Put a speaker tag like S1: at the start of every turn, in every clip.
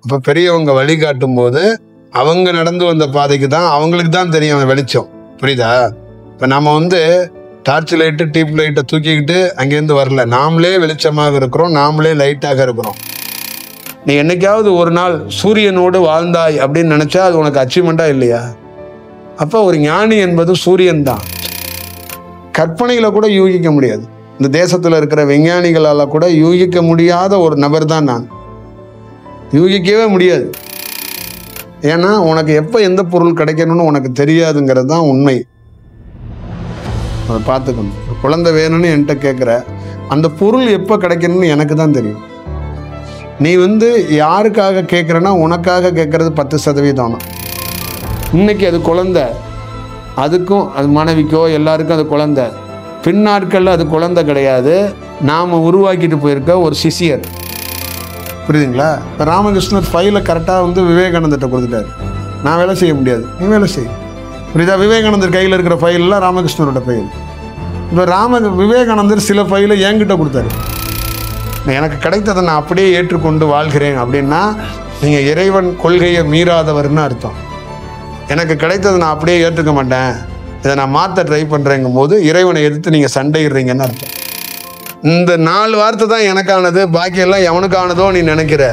S1: அப்ப பெரியவங்க வழிகாட்டும் போது அவங்க நடந்து வந்த பாதைக்கு தான் அவங்களுக்கு தான் தெரியும் அந்த வெளிச்சம். புரியுதா? இப்ப நம்ம வந்து டார்ச் லைட்டு டியூப் லைட்டை தூக்கிக்கிட்டு அங்கேருந்து வரல. நாமளே வெளிச்சமாக இருக்கிறோம், நாமளே லைட்டாக இருக்கிறோம். நீ என்னைக்காவது ஒரு நாள் சூரியனோடு வாழ்ந்தாய் அப்படின்னு நினைச்சா அது உனக்கு அச்சீவ்மெண்டா இல்லையா? அப்ப ஒரு ஞானி என்பது சூரியன் தான். கற்பனையில கூட யூகிக்க முடியாது. இந்த தேசத்துல இருக்கிற விஞ்ஞானிகளால கூட யூகிக்க முடியாத ஒரு நபர் தான் நான். யூகிக்கவே முடியாது. ஏன்னா உனக்கு எப்ப எந்த பொருள் கிடைக்கணும்னு உனக்கு தெரியாதுங்கிறது தான் உண்மை. அதை பார்த்துக்கணும். ஒரு குழந்தை வேணும்னு என்கிட்ட கேட்குற அந்த பொருள் எப்போ கிடைக்கணும்னு எனக்கு தான் தெரியும். நீ வந்து யாருக்காக கேட்குறன்னா உனக்காக கேட்கறது 10%. இன்னைக்கு அது குழந்தை, அதுக்கும் அது மனைவிக்கோ எல்லாருக்கும் அது குழந்தை. பின்னாட்களில் அது குழந்தை கிடையாது, நாம் உருவாக்கிட்டு போயிருக்க ஒரு சிஷியர். புரியுதுங்களா? இப்போ ராமகிருஷ்ணர் ஃபைலை கரெக்டாக வந்து விவேகானந்தர்கிட்ட கொடுத்துட்டாரு. நான் வேலை செய்ய முடியாது, நீ வேலை செய். புரியுதா? விவேகானந்தர் கையில் இருக்கிற ஃபைலெலாம் ராமகிருஷ்ணரோட ஃபைல். இப்போ விவேகானந்தர் சில ஃபைலை என்கிட்ட கொடுத்தாரு. எனக்கு கிடைத்ததை நான் அப்படியே ஏற்றுக்கொண்டு வாழ்கிறேன் அப்படின்னா நீங்கள் இறைவன் கொள்கையை மீறாதவர்னு அர்த்தம். எனக்கு கிடைத்ததை நான் அப்படியே ஏற்றுக்க மாட்டேன், இதை நான் மாற்ற ட்ரை பண்ணுறேங்கும் போது இறைவனை எதிர்த்து நீங்கள் சண்டையிடுறீங்கன்னு அர்த்தம். இந்த 4 வார்த்தை தான் எனக்கானது, பாக்கியெல்லாம் எவனுக்கானதோ நீ நினைக்கிற.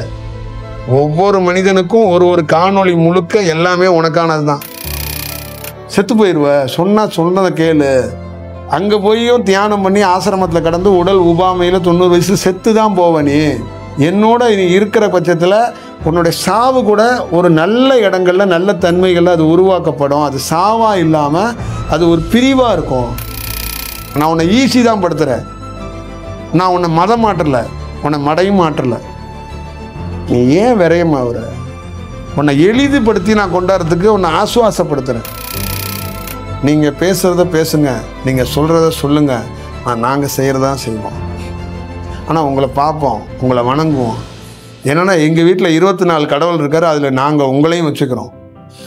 S1: ஒவ்வொரு மனிதனுக்கும் ஒரு காணொளி முழுக்க எல்லாமே உனக்கானது தான். செத்து போயிடுவ, சொன்னதை கேளு. அங்கே போயும் தியானம் பண்ணி ஆசிரமத்தில் கடந்து உடல் உபாமையில் 90 வயசு செத்து தான் போவ. நீ என்னோட நீ இருக்கிற பட்சத்தில் உன்னுடைய சாவு கூட ஒரு நல்ல இடங்கள்ல நல்ல தன்மைகளில் அது உருவாக்கப்படும். அது சாவாக இல்லாமல் அது ஒரு பிரிவாக இருக்கும். நான் உன்னை ஈஸி தான் படுத்துகிறேன், நான் உன்னை மதம் மாற்றலை, உன்னை மடையும் மாற்றலை. நீ ஏன் விரயமாகுற? உன்னை எளிதுபடுத்தி நான் கொண்டாடுறதுக்கு உன்னை ஆசுவாசப்படுத்துகிறேன். நீங்கள் பேசுகிறத பேசுங்க, நீங்கள் சொல்கிறத சொல்லுங்கள், நாங்கள் செய்கிறதா செய்வோம். ஆனால் உங்களை பார்ப்போம், உங்களை வணங்குவோம். என்னென்னா எங்கள் வீட்டில் 24 கடவுள் இருக்கார், அதில் நாங்கள் உங்களையும் வச்சுக்கிறோம்.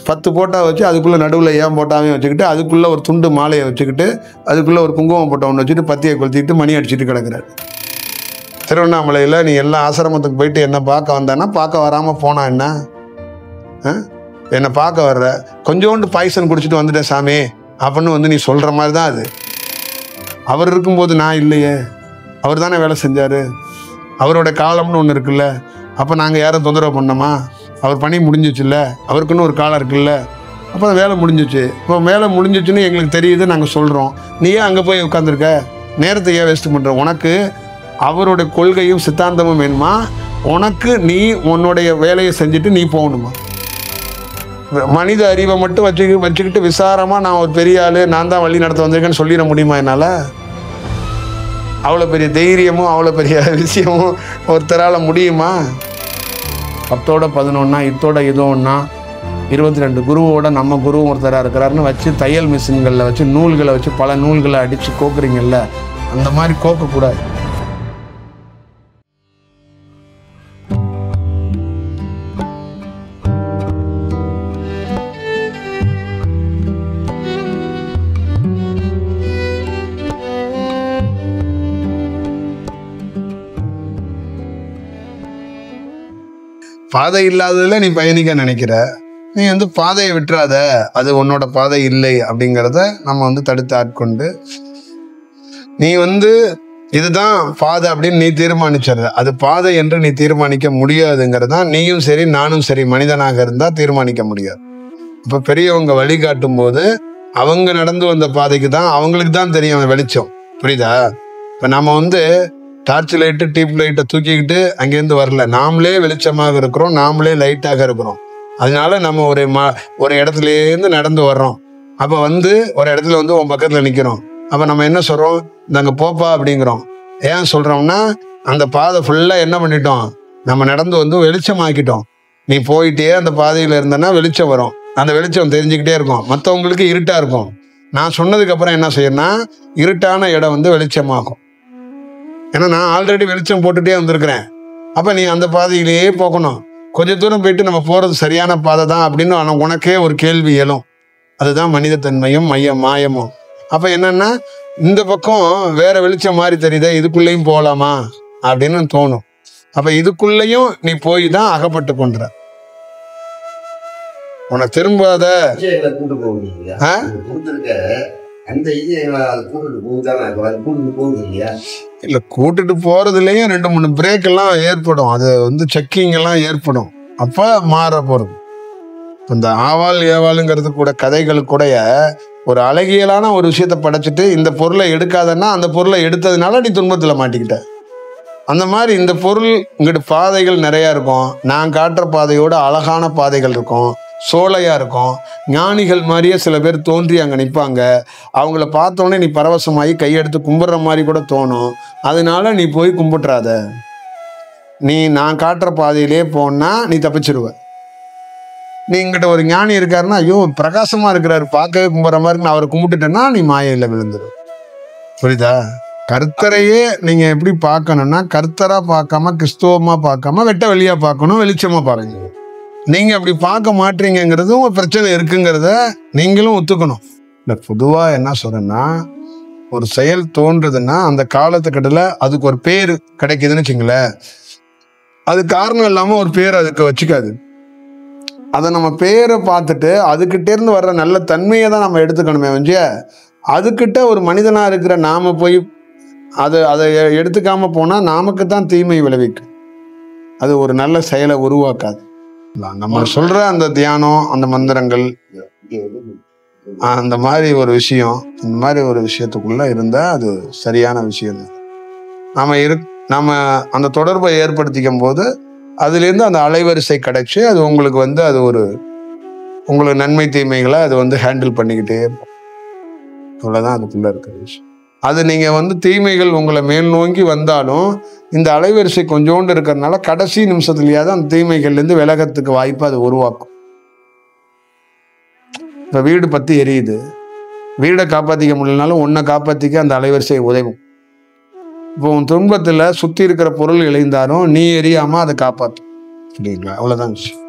S1: 10 போட்டா வச்சு அதுக்குள்ளே நடுவில் ஏன் போட்டாவையும் வச்சுக்கிட்டு அதுக்குள்ளே ஒரு துண்டு மாலையை வச்சுக்கிட்டு அதுக்குள்ளே ஒரு குங்குமம் போட்ட ஒன்று வச்சுட்டு பத்தியை கொளுத்திக்கிட்டு மணி அடிச்சுட்டு கிடக்கிறார். திருவண்ணாமலையில் நீ எல்லா ஆசிரமத்துக்கு போயிட்டு என்னை பார்க்க வந்தான்னா பார்க்க வராமல் போனா என்ன? என்னை பார்க்க வர்ற கொஞ்சோண்டு பாய்சன் குடிச்சிட்டு வந்துட்டேன் சாமி அப்படின்னு வந்து நீ சொல்கிற மாதிரி தான் அது. அவர் இருக்கும்போது நான் இல்லையே, அவர் தானே வேலை செஞ்சார். அவரோட காலம்னு ஒன்று இருக்குல்ல, அப்போ நாங்கள் யாரும் தொந்தரவு பண்ணோமா? அவர் பணி முடிஞ்சிச்சுல்ல, அவருக்குன்னு ஒரு காலம் இருக்குல்ல, அப்போ வேலை முடிஞ்சிச்சு. இப்போ வேலை முடிஞ்சிச்சுன்னு எங்களுக்கு தெரியுது, நாங்கள் சொல்கிறோம். நீ ஏன் அங்கே போய் உட்காந்துருக்க? நேரத்தை ஏன் வேஸ்ட் பண்ணுற? உனக்கு அவருடைய கொள்கையும் சித்தாந்தமும் வேணுமா? உனக்கு நீ உன்னுடைய வேலையை செஞ்சுட்டு நீ போகணுமா? மனித அறிவை மட்டும் வச்சுக்கிட்டு விசாரமாக நான் ஒரு பெரிய ஆள், நான் தான் வழி நடத்த வந்திருக்கேன்னு சொல்லிட முடியுமா என்னால்? அவ்வளோ பெரிய தைரியமும் அவ்வளோ பெரிய விஷயமும் ஒருத்தரால் முடியுமா? 10ஓட 11 இத்தோட இது ஒன்றா 22 குருவோட நம்ம குருவும் ஒருத்தராக இருக்கிறாருன்னு வச்சு தையல் மிஷின்களில் வச்சு நூல்களை வச்சு பல நூல்களை அடித்து கோக்குறீங்கல்ல, அந்த மாதிரி கோக்கக்கூடாது. பாதை இல்லாததில் நீ பயணிக்க நினைக்கிற, நீ வந்து பாதையை விட்டுறாத, அது உன்னோட பாதை இல்லை அப்படிங்கிறத நம்ம வந்து தடுத்து ஆட்கொண்டு நீ வந்து இதுதான் பாதை அப்படின்னு நீ தீர்மானிச்சிடுற. அது பாதை என்று நீ தீர்மானிக்க முடியாதுங்கிறதான் நீயும் சரி நானும் சரி மனிதனாக இருந்தால் தீர்மானிக்க முடியாது. இப்போ பெரியவங்க வழிகாட்டும் போது அவங்க நடந்து வந்த பாதைக்கு தான் அவங்களுக்கு தான் தெரியும் அந்த வெளிச்சம். புரியுதா? இப்போ நம்ம வந்து டார்ச் லைட்டு டியூப் லைட்டை தூக்கிக்கிட்டு அங்கேருந்து வரல. நாமளே வெளிச்சமாக இருக்கிறோம், நாமளே லைட்டாக இருக்கிறோம். அதனால நம்ம ஒரு இடத்துலேருந்து நடந்து வர்றோம். அப்போ வந்து ஒரு இடத்துல வந்து உன் பக்கத்தில் நிற்கிறோம். அப்போ நம்ம என்ன சொல்கிறோம்? இந்தாங்க போப்பா அப்படிங்கிறோம். ஏன் சொல்கிறோம்னா அந்த பாதை ஃபுல்லாக என்ன பண்ணிட்டோம்? நம்ம நடந்து வந்து வெளிச்சமாக்கிட்டோம். நீ போயிட்டே அந்த பாதையில் இருந்தனா வெளிச்சம் வரும், அந்த வெளிச்சம் தெரிஞ்சுக்கிட்டே இருக்கும். மற்றவங்களுக்கு இருட்டாக இருக்கும். நான் சொன்னதுக்கப்புறம் என்ன செய்யணும்னா இருட்டான இடம் வந்து வெளிச்சமாகும். ஏன்னா நான் ஆல்ரெடி வெளிச்சம் போட்டுகிட்டே வந்திருக்கிறேன். அப்போ நீ அந்த பாதையிலேயே போகணும். கொஞ்சம் தூரம் போயிட்டு நம்ம போகிறது சரியான பாதை தான் அப்படின்னு உனக்கே ஒரு கேள்வி எழும். அதுதான் மனிதத்தன்மையும் மாயமும். அப்போ என்னன்னா இந்த பக்கம் வேற வெளிச்சம் மாதிரி தெரியுதே, இதுக்குள்ளேயும் போகலாமா அப்படின்னு தோணும். அப்போ இதுக்குள்ளேயும் நீ போய் தான் அகப்பட்டு கொண்டுற. உனக்கு திரும்பாத
S2: கூட்டு போகுது அந்த இது கூட்டுட்டு போகுது இல்லையா?
S1: இல்ல, கூட்டிட்டு போறதுலயும் 2-3 பிரேக் எல்லாம் ஏற்படும். அது வந்து செக்கிங் எல்லாம் ஏற்படும். அப்ப மாற போறது. இந்த ஆவாள் ஏவாளுங்கிறது கூட கதைகள் கூட ஒரு அழகியலான ஒரு விஷயத்த படைச்சிட்டு இந்த பொருளை எடுக்காதன்னா அந்த பொருளை எடுத்ததுனால நீ துன்பத்துல மாட்டிக்கிட்ட. அந்த மாதிரி இந்த பொருள் இங்கிட்டு பாதைகள் நிறைய இருக்கும். நான் காட்டுற பாதையோட அழகான பாதைகள் இருக்கும், சோலையா இருக்கும். ஞானிகள் மாதிரியே சில பேர் தோன்றி அங்க நிற்பாங்க. அவங்கள பார்த்தோன்னே நீ பரவசமாகி கையெடுத்து கும்பிட்ற மாதிரி கூட தோணும். அதனால நீ போய் கும்பிட்றாத. நீ நான் காட்டுற பாதையிலே போனா நீ தப்பிச்சிருவ. நீ இங்கிட்ட ஒரு ஞானி இருக்காருன்னா, ஐயோ பிரகாசமா இருக்கிறாரு, பார்க்கவே கும்பிட்ற மாதிரி, நான் அவரை கும்பிட்டுட்டேன்னா நீ மாயையில் விழுந்துரு. புரியுதா? கர்த்தரையே நீங்க எப்படி பார்க்கணும்னா, கர்த்தரா பார்க்காம கிறிஸ்துவமா பார்க்காம வெட்ட வெளியா பார்க்கணும், வெளிச்சமா பாருங்க. நீங்க அப்படி பார்க்க மாட்டீங்கிறது உங்க பிரச்சனை இருக்குங்கிறத நீங்களும் ஒத்துக்கணும். இல்ல, பொதுவா என்ன சொல்றேன்னா, ஒரு செயல் தோன்றுதுன்னா அந்த காலத்துக்கடல அதுக்கு ஒரு பேர் கிடைக்குதுன்னு வச்சுங்களேன். அது காரணம் இல்லாம ஒரு பேர் அதுக்கு வச்சுக்காது. அதை நம்ம பேரை பார்த்துட்டு அதுக்கிட்டே இருந்து வர்ற நல்ல தன்மையை தான் நம்ம எடுத்துக்கணுமே வஞ்சிய, அதுக்கிட்ட ஒரு மனிதனா இருக்கிற நாம போய் அதை எடுத்துக்காம போனா நமக்கு தான் தீமை விளைவிக்கும். அது ஒரு நல்ல செயலை உருவாக்காது. நம்ம சொல்ற அந்த தியானம், அந்த மந்திரங்கள், அந்த மாதிரி ஒரு விஷயம், இந்த மாதிரி ஒரு விஷயத்துக்குள்ள இருந்தா அது சரியான விஷயம் தான். நாம அந்த தொடர்பை ஏற்படுத்திக்கும் போது அதுலேருந்து அந்த அலைவரிசை கிடைச்சி அது உங்களுக்கு வந்து அது ஒரு உங்களுக்கு நன்மை தீமைகளை அது வந்து ஹேண்டில் பண்ணிக்கிட்டே இருக்கும். அவ்வளோதான் அதுக்குள்ள இருக்கிற விஷயம். அது நீங்க வந்து தீமைகள் உங்களை மேல் நோக்கி வந்தாலும் இந்த அலைவரிசை கொஞ்சோண்டு இருக்கிறதுனால கடைசி நிமிஷத்துலயாவது அந்த தீமைகள்லேருந்து விலகத்துக்கு வாய்ப்பு அது உருவாக்கும். இப்போ வீடு பத்தி எரியுது, வீடை காப்பாற்றிக்க முடியலனாலும் ஒன்றை காப்பாற்றிக்க அந்த அலைவரிசை உதவும். இப்போ உன் துன்பத்தில் சுற்றி இருக்கிற பொருள் இழைந்தாலும் நீ எரியாம அதை காப்பாற்றும். சரிங்களா? அவ்வளோதான் விஷயம்.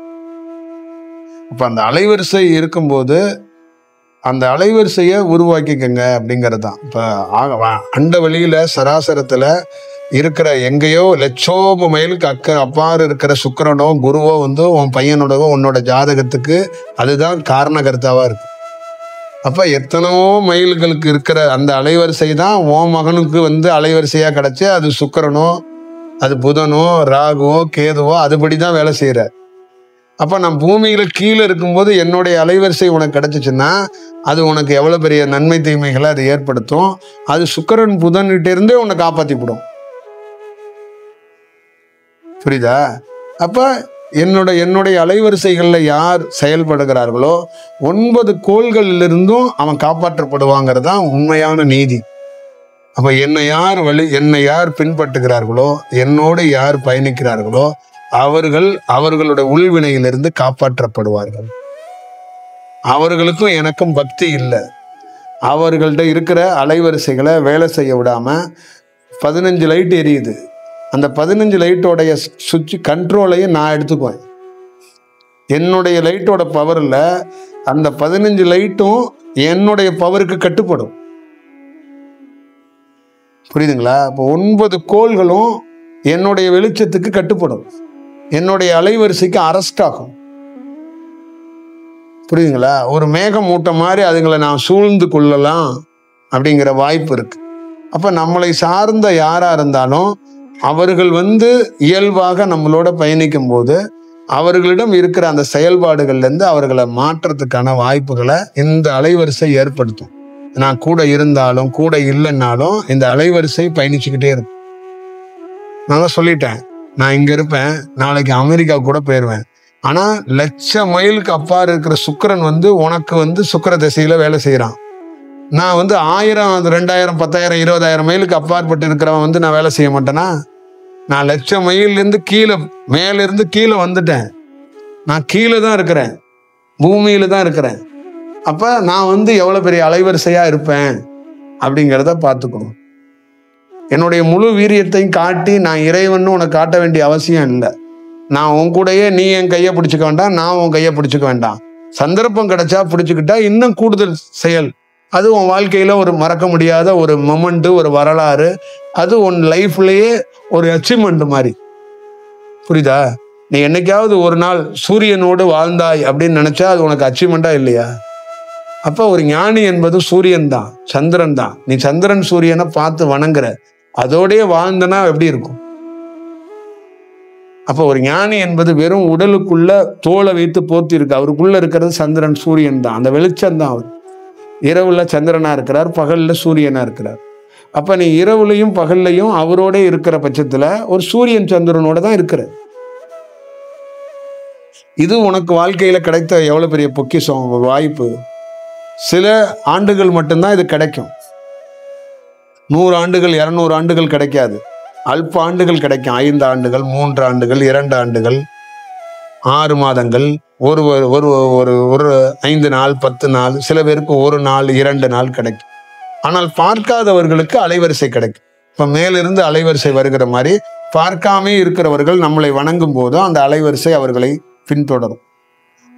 S1: அப்போ அந்த அலைவரிசை இருக்கும்போது அந்த அலைவரிசையை உருவாக்கிக்கங்க அப்படிங்கிறது தான். இப்போ அண்ட வழியில சராசரத்தில் இருக்கிற எங்கேயோ லட்சோப மைலுக்கு அப்பாறு இருக்கிற சுக்கிரனோ குருவோ வந்து உன் பையனோடவோ உன்னோட ஜாதகத்துக்கு அதுதான் காரணகர்த்தாவா இருக்கு. அப்ப எத்தனையோ மைல்களுக்கு இருக்கிற அந்த அலைவரிசை தான் உன் மகனுக்கு வந்து அலைவரிசையா கிடைச்சி அது சுக்கிரனோ அது புதனோ ராகுவோ கேதுவோ அதுபடிதான் வேலை செய்யற. அப்ப நான் பூமியில கீழே இருக்கும்போது என்னுடைய அலைவரிசை உனக்கு கிடைச்சிச்சுன்னா அது உனக்கு எவ்வளவு பெரிய நன்மை தீமைகளை அது ஏற்படுத்தும். அது சுக்கிரன் புதன்கிட்ட இருந்தே உன்னை காப்பாத்திவிடும். புரியுதா? அப்ப என்னுடைய அலைவரிசைகள்ல யார் செயல்படுகிறார்களோ 9 கோள்களிலிருந்தும் அவன் காப்பாற்றப்படுவாங்கிறது தான் உண்மையான நீதி. அப்ப என்னை யார் பின்பற்றுகிறார்களோ, என்னோடு யார் பயணிக்கிறார்களோ அவர்களுடைய உள்வினையிலிருந்து காப்பாற்றப்படுவார்கள். அவர்களுக்கும் எனக்கும் பக்தி இல்லை. அவர்கள்ட்ட இருக்கிற அலைவரிசைகளை வேலை செய்ய விடாம 15 லைட் எரியுது. அந்த 15 லைட்டோடைய சுவிட்ச் கண்ட்ரோலையும் நான் எடுத்துக்குவேன். என்னுடைய லைட்டோட பவரில் அந்த 15 லைட்டும் என்னுடைய பவருக்கு கட்டுப்படும். புரியுதுங்களா? இப்போ 9 கோள்களும் என்னுடைய வெளிச்சத்துக்கு கட்டுப்படும். என்னுடைய அலைவரிசைக்கு அரெஸ்ட் ஆகும். புரியுதுங்களா? ஒரு மேகமூட்டம் மாதிரி அதுங்களை நான் சூழ்ந்து கொள்ளலாம் அப்படிங்கிற வாய்ப்பு இருக்கு. அப்ப நம்மளை சார்ந்த யாரா இருந்தாலும் அவர்கள் வந்து இயல்பாக நம்மளோட பயணிக்கும் போது அவர்களிடம் இருக்கிற அந்த செயல்பாடுகள்ல இருந்து அவர்களை மாற்றத்துக்கான வாய்ப்புகளை இந்த அலைவரிசை ஏற்படுத்தும். நான் கூட இருந்தாலும் கூட இல்லைன்னாலும் இந்த அலைவரிசை பயணிச்சுக்கிட்டே இருக்கும். நான் தான் சொல்லிட்டேன், நான் இங்க இருப்பேன், நாளைக்கு அமெரிக்கா கூட போயிடுவேன். ஆனா 1,00,000 மைலுக்கு அப்பாறு இருக்கிற சுக்கிரன் வந்து உனக்கு வந்து சுக்கிர திசையில வேலை செய்யறான். நான் வந்து 1000, 2000, 10,000, 20,000 மைலுக்கு அப்பாற்பட்டு இருக்கிறவன் வந்து நான் வேலை செய்ய மாட்டேனா? நான் 1,00,000 மைல்லேருந்து மேலிருந்து கீழே வந்துட்டேன். நான் கீழே தான் இருக்கிறேன், பூமியில தான் இருக்கிறேன். அப்ப நான் வந்து எவ்வளவு பெரிய அலைவரிசையா இருப்பேன் அப்படிங்கிறத பார்த்துக்கணும். என்னுடைய முழு வீரியத்தையும் காட்டி நான் இறைவன் உனக்கு காட்ட வேண்டிய அவசியம் இல்லை. நான் உன் கூடயே நீ என் கையை பிடிச்சிக்க வேண்டாம், நான் உன் கையை பிடிச்சிக்க வேண்டாம். சந்தர்ப்பம் கிடைச்சா பிடிச்சுக்கிட்டா இன்னும் கூடுதல் செயல். அது உன் வாழ்க்கையில ஒரு மறக்க முடியாத ஒரு மொமெண்ட், ஒரு வரலாறு. அது உன் லைஃப்லயே ஒரு அச்சீவ்மெண்ட் மாதிரி. புரியுதா? நீ என்னைக்காவது ஒரு நாள் சூரியனோடு வாழ்ந்தாய் அப்படின்னு நினைச்சா அது உனக்கு அச்சீவ்மெண்டா இல்லையா? அப்ப ஒரு ஞானி என்பது சூரியன் தான், சந்திரன் தான். நீ சந்திரன் சூரியனை பார்த்து வணங்குற, அதோடய வாழ்ந்தனா எப்படி இருக்கும்? அப்ப ஒரு ஞானி என்பது வெறும் உடலுக்குள்ள தோலை வைத்து போத்தி இருக்கு. அவருக்குள்ள இருக்கிறது சந்திரன் சூரியன் தான், அந்த வெளிச்சம் தான். அவர் இரவுல சந்திரனா இருக்கிறார், பகல்ல சூரியனா இருக்கிறார். அப்ப நீ இரவுலையும் பகல்லையும் அவரோட இருக்கிற பட்சத்துல ஒரு சூரியன் சந்திரனோட தான் இருக்கிற. இது உனக்கு வாழ்க்கையில கிடைத்த எவ்வளவு பெரிய பொக்கிஷம், வாய்ப்பு. சில ஆண்டுகள் மட்டும்தான் இது கிடைக்கும். 100 ஆண்டுகள் 200 ஆண்டுகள் கிடைக்காது. அல்ப ஆண்டுகள் கிடைக்கும். 5 ஆண்டுகள், 3 ஆண்டுகள், 2 ஆண்டுகள், 6 மாதங்கள், ஒரு ஒரு ஒரு ஒரு 5 நாள், 10 நாள், சில பேருக்கு 1 நாள் 2 நாள் கிடைக்கும். ஆனால் பார்க்காதவர்களுக்கு அலைவரிசை கிடைக்கும். இப்ப மேலிருந்து அலைவரிசை வருகிற மாதிரி பார்க்காமே இருக்கிறவர்கள் நம்மளை வணங்கும் போதோ அந்த அலைவரிசை அவர்களை பின்தொடரும்.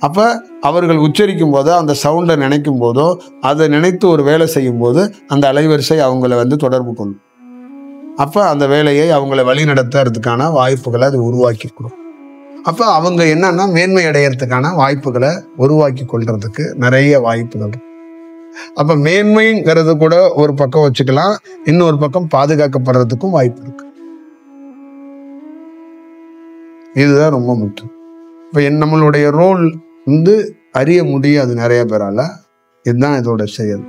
S1: அப்ப அவர்கள் உச்சரிக்கும் போதோ அந்த சவுண்டை நினைக்கும் போதோ அதை நினைத்து ஒரு வேலை செய்யும் போது அந்த அலைவரிசை அவங்கள தொடர்பு கொள்ளும். அப்ப அந்த வேலையை அவங்களை வழி நடத்துறதுக்கான வாய்ப்புகளை அது உருவாக்கி கொடுக்கும். அப்ப அவங்க என்னன்னா மேன்மை அடையறதுக்கான வாய்ப்புகளை உருவாக்கி கொள்றதுக்கு நிறைய வாய்ப்புகள். அப்ப மேன்மைங்கிறது கூட ஒரு பக்கம் வச்சுக்கலாம், இன்னொரு பக்கம் பாதுகாக்கப்படுறதுக்கும் வாய்ப்பு இருக்கு. இதுதான் ரொம்ப முக்கியம். இப்ப நம்மளுடைய ரோல் அறிய முடியாது நிறைய பேரால. இதுதான் இதோட செயல்.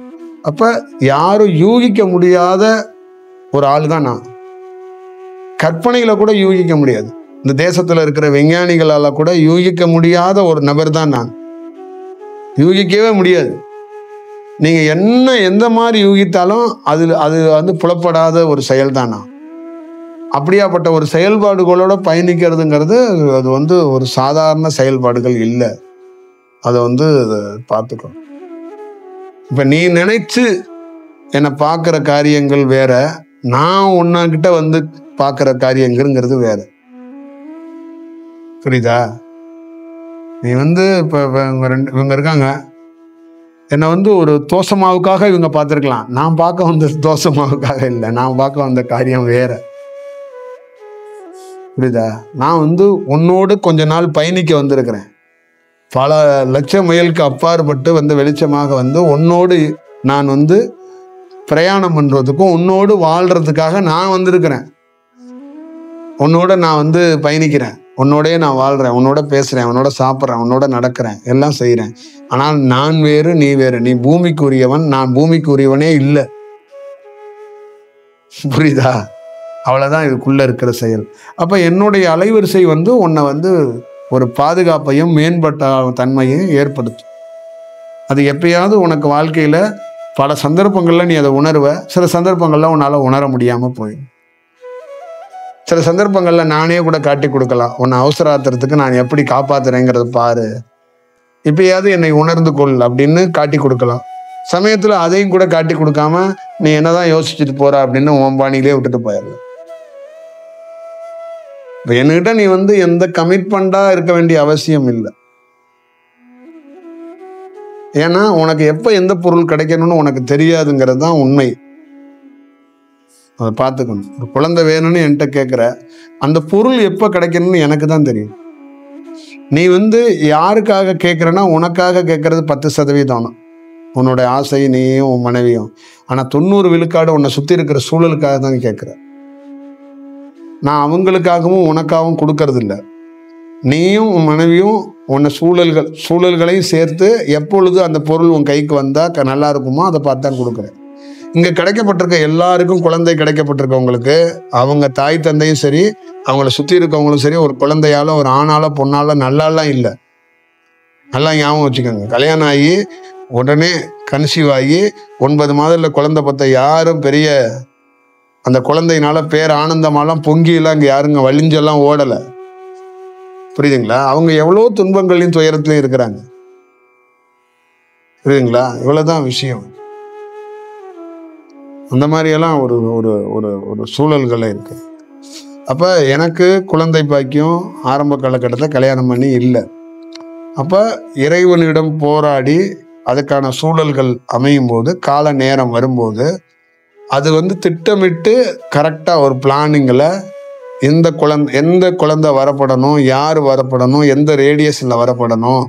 S1: அப்ப யாரும் யூகிக்க முடியாத ஒரு ஆள் தான் நான். கற்பனையில கூட யூகிக்க முடியாது. இந்த தேசத்துல இருக்கிற விஞ்ஞானிகளால கூட யூகிக்க முடியாத ஒரு நபர் தான் நான். யூகிக்கவே முடியாது. நீங்க எந்த மாதிரி யூகித்தாலும் அது புலப்படாத ஒரு செயல் தான் நான். அப்படியாப்பட்ட ஒரு செயல்பாடுகளோட பயணிக்கிறதுங்கிறது அது ஒரு சாதாரண செயல்பாடுகள் இல்லை. அதை பார்த்துக்கணும். இப்ப நீ நினைச்சு என்னை பார்க்குற காரியங்கள் வேற, நான் உன்கிட்ட பார்க்குற காரியங்கிறது வேற. புரியுதா? நீ இப்ப இவங்க இருக்காங்க, என்னை ஒரு தோசமாவுக்காக இவங்க பார்த்துருக்கலாம். நான் பார்க்க வந்த தோசமாவுக்காக இல்லை, நான் பார்க்க வந்த காரியம் வேற. புரியுதா? நான் உன்னோடு கொஞ்ச நாள் பயணிக்க வந்திருக்கிறேன். பல லட்சம் மைலுக்கு அப்பாற்பட்டு வெளிச்சமாக உன்னோடு நான் பிரயாணம் பண்றதுக்கும் உன்னோடு வாழ்றதுக்காக நான் வந்திருக்கிறேன். உன்னோட நான் பயணிக்கிறேன், உன்னோடய நான் வாழ்றேன், உன்னோட பேசுறேன், உன்னோட சாப்பிட்றேன், உன்னோட நடக்கிறேன், எல்லாம் செய்யறேன். ஆனால் நான் வேறு, நீ வேறு. நீ பூமிக்கு உரியவன், நான் பூமிக்கு உரியவனே இல்லை. புரியுதா? அவ்வளவுதான் இதுக்குள்ள இருக்கிற செயல். அப்ப என்னுடைய அலைவரிசை உன்னை ஒரு பாதுகாப்பையும் மேம்பட்ட தன்மையும் ஏற்படுத்தும். அது எப்பயாவது உனக்கு வாழ்க்கையில பல சந்தர்ப்பங்கள்ல நீ அதை உணர்வ, சில சந்தர்ப்பங்கள்ல உன்னால உணர முடியாம போயிடும். சில சந்தர்ப்பங்கள்ல நானே கூட காட்டி கொடுக்கலாம், உன்னை அவசராத்திரத்துக்கு நான் எப்படி காப்பாத்துறேங்கிறத பாரு, இப்பயாவது என்னை உணர்ந்து கொள் அப்படின்னு காட்டி கொடுக்கலாம். சமயத்துல அதையும் கூட காட்டி கொடுக்காம நீ என்னதான் யோசிச்சுட்டு போற அப்படின்னு உன் பாணியிலே விட்டுட்டு போயிடலாம். என்கிட்ட நீ எந்த கமிட்மெண்டா இருக்க வேண்டிய அவசியம் இல்லை. ஏன்னா உனக்கு எப்ப எந்த பொருள் கிடைக்கணும்னு உனக்கு தெரியாதுங்கிறது தான் உண்மை. அதை பார்த்துக்கணும். ஒரு குழந்தை வேணும்னு என்கிட்ட கேட்குற, அந்த பொருள் எப்ப கிடைக்கணும்னு எனக்கு தான் தெரியும். நீ யாருக்காக கேட்குறன்னா உனக்காக கேட்கறது 10% உன்னோட ஆசை, நீயும் உன் மனைவியும். ஆனா 90 விழுக்காடு உன்னை சுத்தி இருக்கிற சூழலுக்காக தான் கேட்குற. நான் அவங்களுக்காகவும் உனக்காகவும் கொடுக்கறது இல்லை. நீயும் உன் மனைவியும் உன்னை சூழல்களையும் சேர்த்து எப்பொழுது அந்த பொருள் உன் கைக்கு வந்தா நல்லா இருக்குமோ அதை பார்த்து தான் கொடுக்குறேன். இங்க கிடைக்கப்பட்டிருக்க எல்லாருக்கும் குழந்தை கிடைக்கப்பட்டிருக்கவங்களுக்கு அவங்க தாய் தந்தையும் சரி, அவங்கள சுத்தி இருக்கவங்களும் சரி, ஒரு குழந்தையால, ஒரு ஆணால, பொண்ணால நல்லாலாம் இல்லை. நல்லா ஞாபகம் வச்சுக்கோங்க. கல்யாணம் ஆகி உடனே கன்சீவ் ஆகி 9 மாதத்துல குழந்தை பார்த்த யாரும் பெரிய அந்த குழந்தையினால பேர் ஆனந்தமாலாம் பொங்கியெல்லாம் இங்க யாருங்க வலிஞ்செல்லாம் ஓடலை. புரியுதுங்களா? அவங்க எவ்வளோ துன்பங்களையும் துயரத்திலையும் இருக்கிறாங்க. புரியுதுங்களா? இவ்வளவுதான் விஷயம். அந்த மாதிரியெல்லாம் ஒரு ஒரு ஒரு ஒரு சூழல்கள் இருக்கு. அப்ப எனக்கு குழந்தை பாக்கியம் ஆரம்ப காலகட்டத்தில் கல்யாணம் பண்ணி இல்லை. அப்ப இறைவனிடம் போராடி அதுக்கான சூழல்கள் அமையும் போது, கால நேரம் வரும்போது அது திட்டமிட்டு கரெக்டா ஒரு பிளானிங்ல எந்த குழந்தை வரப்படணும், யார் வரப்படணும், எந்த ரேடியஸில் வரப்படணும்,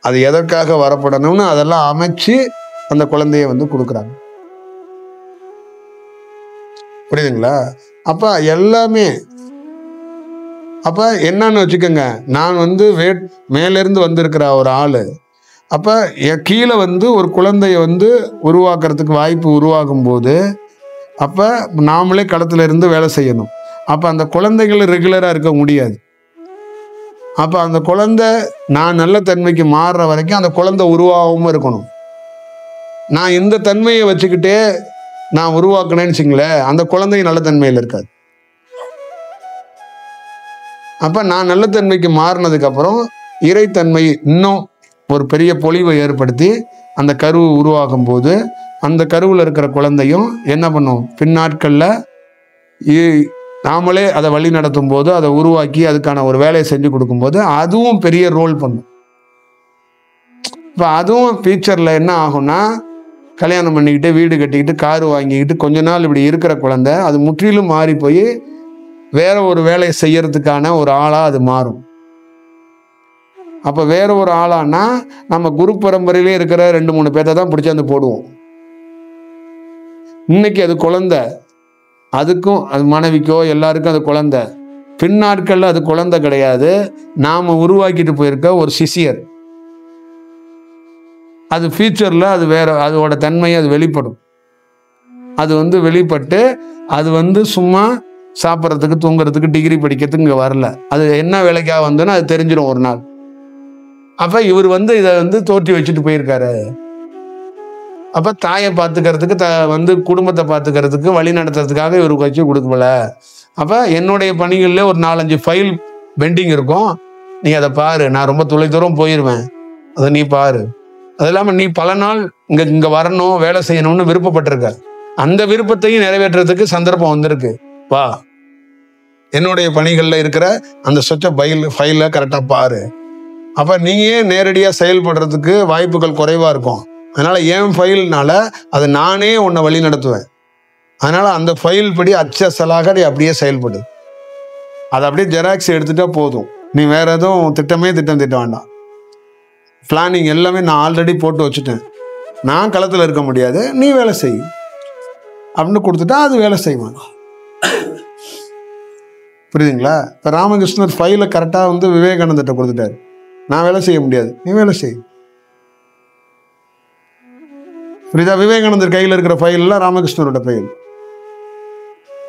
S1: அது எதற்காக வரப்படணும்னு அதெல்லாம் அமைச்சு அந்த குழந்தைய வந்து கொடுக்குறாங்க. புரியுதுங்களா? அப்ப எல்லாமே அப்ப என்னன்னு வச்சுக்கோங்க, நான் வந்து மேலிருந்து வந்திருக்கிற ஒரு ஆளு. அப்ப கீழே வந்து ஒரு குழந்தைய வந்து உருவாக்குறதுக்கு வாய்ப்பு உருவாகும் போது அப்ப நாமளே களத்துல இருந்து வேலை செய்யணும். அப்ப அந்த குழந்தைகள் ரெகுலரா இருக்க முடியாது. அப்ப அந்த குழந்தை நான் நல்ல தன்மைக்கு மாறுற வரைக்கும் அந்த குழந்தை உருவாகாம இருக்கணும். நான் இந்த தன்மையை வச்சுக்கிட்டே நான் உருவாக்குனேன்னு வச்சுங்களேன், அந்த குழந்தை நல்ல தன்மையில் இருக்காது. அப்ப நான் நல்ல தன்மைக்கு மாறினதுக்கு அப்புறம் இறைத்தன்மை இன்னும் ஒரு பெரிய பொலிவை ஏற்படுத்தி அந்த கருவு உருவாகும் போது அந்த கருவில் இருக்கிற குழந்தையும் என்ன பண்ணும், பின்னாட்கள்ல நாமளே அதை வழி நடத்தும் போது அதை உருவாக்கி அதுக்கான ஒரு வேலையை செஞ்சு கொடுக்கும்போது அதுவும் பெரிய ரோல் பண்ணும். இப்போ அதுவும் ஃபியூச்சரில் என்ன ஆகும்னா, கல்யாணம் பண்ணிக்கிட்டு வீடு கட்டிக்கிட்டு காரு வாங்கிக்கிட்டு கொஞ்ச நாள் இப்படி இருக்கிற குழந்தை அது முற்றிலும் மாறி போய் வேற ஒரு வேலையை செய்யறதுக்கான ஒரு ஆளாக அது மாறும். அப்போ வேற ஒரு ஆளானா நம்ம குரு பரம்பரையிலே இருக்கிற 2-3 பேர்த்த தான் பிடிச்சாந்து போடுவோம். இன்னைக்கு அது குழந்தை, அதுக்கும் அது மனைவிக்கோ எல்லாருக்கும் அது குழந்தை. பின்னாட்கள்ல அது குழந்தை கிடையாது, நாம உருவாக்கிட்டு போயிருக்க ஒரு சிஷியர். அது ஃபியூச்சர்ல அது வேற அதோட தன்மையை அது வெளிப்படும். அது வந்து வெளிப்பட்டு அது வந்து சும்மா சாப்பிட்றதுக்கு தூங்குறதுக்கு டிகிரி படிக்கிறதுக்கு இங்கே வரல. அது என்ன வேலைக்காக வந்தோன்னா அது தெரிஞ்சிடும் ஒரு நாள். அப்ப இவர் வந்து இதை வந்து தோற்றி வச்சுட்டு போயிருக்காரு. அப்ப தாயை பார்த்துக்கிறதுக்கு வந்து குடும்பத்தை பார்த்துக்கிறதுக்கு வழி நடத்துறதுக்காக இவருக்கு வச்சு கொடுக்கல. அப்ப என்னுடைய பணிகளில் ஒரு 4-5 ஃபைல் பெண்டிங் இருக்கும், நீ அதை பாரு, நான் ரொம்ப தொலைதூரம் போயிடுவேன், அதை நீ பாரு. அது இல்லாமல் நீ பல நாள் இங்க வரணும் வேலை செய்யணும்னு விருப்பப்பட்டிருக்க, அந்த விருப்பத்தையும் நிறைவேற்றுறதுக்கு சந்தர்ப்பம் வந்திருக்கு, வா என்னுடைய பணிகளில் இருக்கிற அந்த சொச்ச ஃபைலை கரெக்டாக பாரு. அப்ப நீங்க நேரடியாக செயல்படுறதுக்கு வாய்ப்புகள் குறைவா இருக்கும். அதனால என் ஃபைல்னால அதை நானே உன்னை வழி நடத்துவேன். அதனால அந்த ஃபைல் படி அச்சசலாக நீ அப்படியே செயல்படு. அதை அப்படியே ஜெராக்ஸ் எடுத்துட்டா போதும், நீ வேற எதுவும் திட்ட வேண்டாம். பிளானிங் எல்லாமே நான் ஆல்ரெடி போட்டு வச்சுட்டேன், நான் களத்தில் இருக்க முடியாது, நீ வேலை செய் அப்படின்னு கொடுத்துட்டா அது வேலை செய்வான். புரியுதுங்களா? இப்போ ராமகிருஷ்ணர் ஃபைலை கரெக்டாக வந்து விவேகானந்தர்கிட்ட கொடுத்துட்டாரு, நான் வேலை செய்ய முடியாது, நீ வேலை செய். புரியுதா? விவேகானந்தர் கையில் இருக்கிற ஃபைல்லாம் ராமகிருஷ்ணரோட ஃபைல்.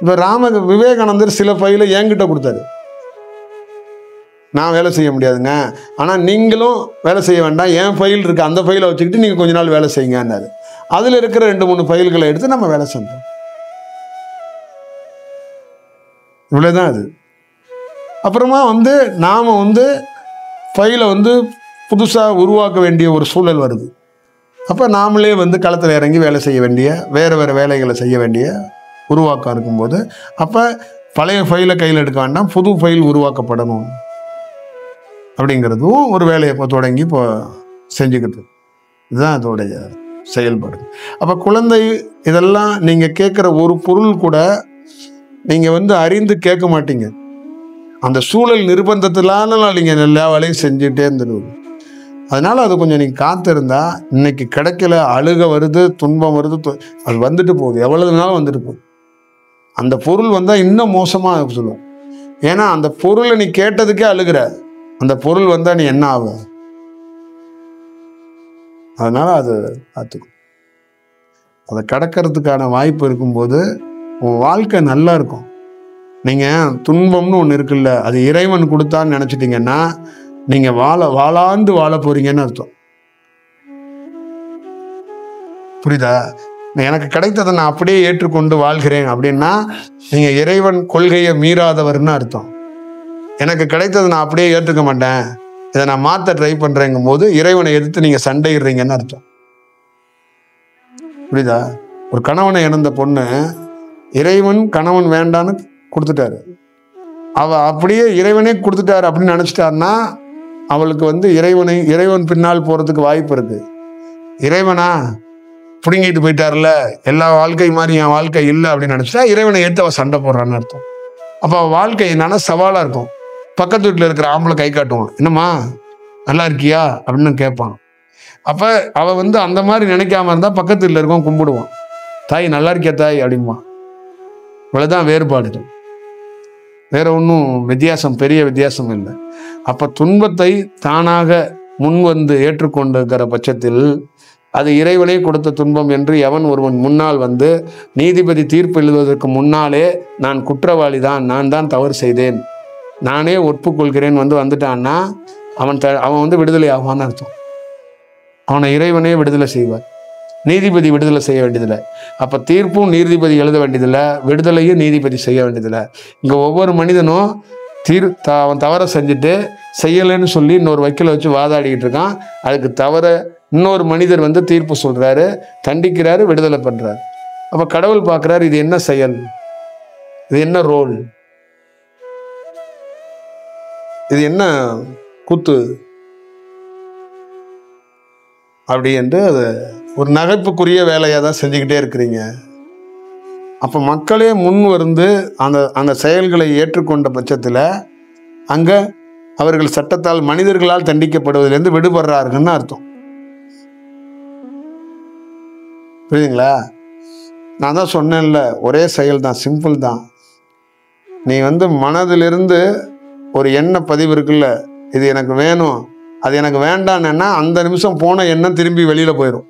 S1: இப்போ விவேகானந்தர் சில ஃபைலை என்கிட்ட கொடுத்தாரு, நான் வேலை செய்ய முடியாதுங்க, ஆனால் நீங்களும் வேலை செய்ய வேண்டாம், என் ஃபைல் இருக்கு, அந்த ஃபைலை வச்சுக்கிட்டு நீங்கள் கொஞ்ச நாள் வேலை செய்யுங்கன்னாரு. அதில் இருக்கிற 2-3 ஃபைல்களை எடுத்து நம்ம வேலை செஞ்சோம். இவ்வளோதான் அது. அப்புறமா வந்து நாம் வந்து ஃபைலை வந்து புதுசாக உருவாக்க வேண்டிய ஒரு சூழல் வருது. அப்போ நாமளே வந்து களத்தில் இறங்கி வேலை செய்ய வேண்டிய வேறு வேலைகளை செய்ய வேண்டிய உருவாக்கம் இருக்கும்போது அப்போ பழைய ஃபைலை கையில் எடுக்க வேண்டாம், புது ஃபைல் உருவாக்கப்படணும் அப்படிங்கிறதும் ஒரு வேலையை இப்போ தொடங்கி இப்போ செஞ்சுக்கிட்டு, இதுதான் அதோடைய செயல்பாடு. அப்போ குழந்தை இதெல்லாம் நீங்கள் கேட்குற ஒரு பொருள் கூட நீங்கள் வந்து அறிந்து கேட்க மாட்டீங்க, அந்த சூழல் நிர்பந்தத்திலான நீங்கள் எல்லா வேலையும் செஞ்சுட்டே இருந்துடுவீங்க. அதனால அது கொஞ்சம் நீங்கள் காத்திருந்தா, இன்னைக்கு கிடைக்கல, அழுக வருது, துன்பம் வருது, அது வந்துட்டு போகுது, எவ்வளவு நாளும் வந்துட்டு போகுது. அந்த பொருள் வந்தால் இன்னும் மோசமாக சொல்லுவோம். ஏன்னா அந்த பொருளை நீ கேட்டதுக்கே அழுகிற, அந்த பொருள் வந்தால் நீ என்ன ஆகும்? அதனால அது பார்த்துக்கும். அதை கடக்கிறதுக்கான வாய்ப்பு இருக்கும்போது உன் வாழ்க்கை நல்லா இருக்கும். நீங்கள் துன்பம்னு ஒன்று இருக்குல்ல, அது இறைவன் கொடுத்தான்னு நினச்சிட்டிங்கன்னா நீங்கள் வாழாந்து வாழ போறீங்கன்னு அர்த்தம். புரியுதா? எனக்கு கிடைத்ததை நான் அப்படியே ஏற்றுக்கொண்டு வாழ்கிறேன் அப்படின்னா நீங்கள் இறைவன் கொள்கையை மீறாதவர்னு அர்த்தம். எனக்கு கிடைத்ததை நான் அப்படியே ஏற்றுக்க மாட்டேன், இதை நான் மாற்ற ட்ரை பண்ணுறேங்கும் போது இறைவனை எதிர்த்து நீங்கள் சண்டையிடுறீங்கன்னு அர்த்தம். புரியுதா? ஒரு கணவனை இழந்த பொண்ணு இறைவன் கணவன் வேண்டான்னு கொடுத்துட்டாரு, அப்படியே இறைவனே கொடுத்துட்டாரு அப்படின்னு நினச்சிட்டாருன்னா அவளுக்கு வந்து இறைவன் பின்னால் போகிறதுக்கு வாய்ப்பு இருக்கு. இறைவனா பிடுங்கிட்டு போயிட்டார்ல, எல்லா வாழ்க்கை மாதிரி என் வாழ்க்கை இல்லை அப்படின்னு நினச்சிட்டா இறைவனை ஏற்று அவள் சண்டை போடுறான்னு அர்த்தம். அப்போ வாழ்க்கை என்னன்னா சவாலாக இருக்கும். பக்கத்து வீட்டில் இருக்கிற ஆம்பளை கை காட்டுவான், என்னம்மா நல்லா இருக்கியா அப்படின்னு கேட்பான். அப்போ அவள் வந்து அந்த மாதிரி நினைக்காம இருந்தால் பக்கத்து வீட்டில் இருக்கவன் கும்பிடுவான், தாய் நல்லா இருக்கியா தாய் அப்படிம்பான். இவ்வளோதான் வேறுபாடுகள், வேற ஒன்றும் வித்தியாசம், பெரிய வித்தியாசம் இல்லை. அப்போ துன்பத்தை தானாக முன் வந்து ஏற்றுக்கொண்டிருக்கிற பட்சத்தில் அது இறைவனே கொடுத்த துன்பம் என்று எவன் ஒருவன் முன்னால் வந்து நீதிபதி தீர்ப்பு எழுதுவதற்கு முன்னாலே நான் குற்றவாளி தான், நான் தான் தவறு செய்தேன், நானே ஒப்புக்கொள்கிறேன் வந்துட்டான்னா அவன் வந்து விடுதலை ஆவான்னு அர்த்தம். அவனை இறைவனே விடுதலை செய்வார், நீதிபதி விடுதலை செய்ய வேண்டியதில்லை. அப்போ தீர்ப்பும் நீதிபதி எழுத வேண்டியதில்லை, விடுதலையும் நீதிபதி செய்ய வேண்டியதில்லை. இங்கே ஒவ்வொரு மனிதனும் அவன் தவறை செஞ்சுட்டு செய்யலைன்னு சொல்லி இன்னொரு வக்கீலை வச்சு வாதாடிக்கிட்டு இருக்கான். அதுக்கு தவற இன்னொரு மனிதர் வந்து தீர்ப்பு சொல்றாரு, தண்டிக்கிறாரு, விடுதலை பண்றாரு. அப்போ கடவுள் பார்க்குறாரு, இது என்ன செயல், இது என்ன ரோல், இது என்ன கூத்து அப்படி என்று அது ஒரு நகைப்புக்குரிய வேலையாக தான் செஞ்சுக்கிட்டே இருக்கிறீங்க. அப்போ மக்களே முன் வந்து அந்த செயல்களை ஏற்றுக்கொண்ட பட்சத்தில் அங்கே அவர்கள் சட்டத்தால் மனிதர்களால் தண்டிக்கப்படுவதிலிருந்து விடுபடுறாருன்னு அர்த்தம். புரியுதுங்களா? நான் தான் சொன்னேன்ல, ஒரே செயல் தான், சிம்பிள் தான். நீ வந்து மனதிலிருந்து ஒரு எண்ண பதிவு இருக்குல்ல, இது எனக்கு வேணும் அது எனக்கு வேண்டான்னா அந்த நிமிஷம் போன எண்ணம் திரும்பி வெளியில போயிடும்,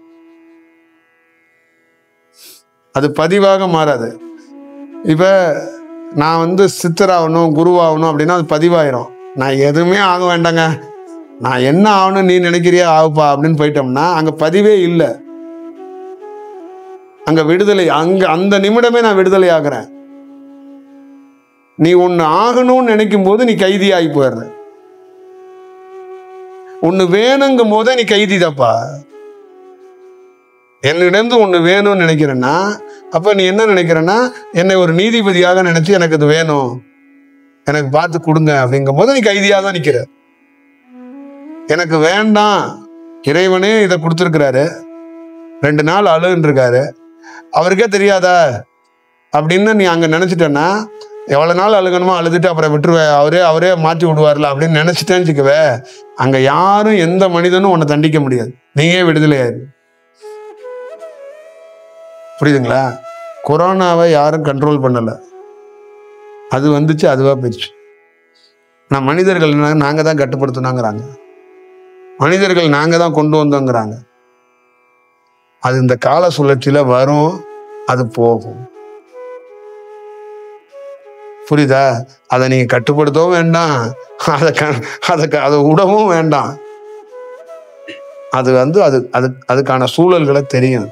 S1: அது பதிவாக மாறாது. இப்போ நான் வந்து சித்தராகணும் குருவாகணும் அப்படின்னா அது பதிவாயிரும். நான் எதுவுமே ஆக வேண்டாங்க, நான் என்ன ஆகணும் நீ நினைக்கிறியா ஆகுப்பா அப்படின்னு போயிட்டோம்னா அங்கே பதிவே இல்லை, அங்கே விடுதலை, அங்கே அந்த நிமிடமே நான் விடுதலை ஆகிறேன். நீ ஒன்று ஆகணும்னு நினைக்கும் போது நீ கைதி ஆகி போயிடுற, ஒன்று வேணுங்கும் போதே நீ கைதி தாப்பா. என்னிடந்து ஒன்று வேணும்னு நினைக்கிறேன்னா அப்போ நீ என்ன நினைக்கிறன்னா என்னை ஒரு நீதிபதியாக நினைச்சு எனக்கு இது வேணும், எனக்கு பார்த்து கொடுங்க அப்படிங்கும் போது நீ கைதியாக தான் நிற்கிற. எனக்கு வேண்டாம், இறைவனே இதை கொடுத்துருக்கிறாரு, 2 நாள் அழுன்னு இருக்காரு, அவருக்கே தெரியாதா அப்படின்னு நீ அங்கே நினச்சிட்டேன்னா எவ்வளோ நாள் அழுகணுமோ அழுதுட்டு அப்புறம் விட்டுருவேன், அவரே மாற்றி விடுவார்ல அப்படின்னு நினச்சிட்டேன்னு வச்சுக்கவே, அங்கே யாரும் எந்த மனிதனும் உன்னை தண்டிக்க முடியாது, நீயே விடுதலையாரு. புரியுதுங்களா? கொரோனாவை யாரும் கண்ட்ரோல் பண்ணலை, அது வந்துச்சு அதுவாக போயிடுச்சு. நான் மனிதர்கள் நாங்கள் தான் கட்டுப்படுத்தினாங்கிறாங்க, மனிதர்கள் நாங்கள் தான் கொண்டு வந்தோங்கிறாங்க. அது இந்த கால சுழற்சியில் வரும், அது போகும். புரியுதா? அதை நீங்க கட்டுப்படுத்தவும் வேண்டாம், அதை விடவும் வேண்டாம். அது வந்து அதுக்கான சூழல்களை தெரியும்,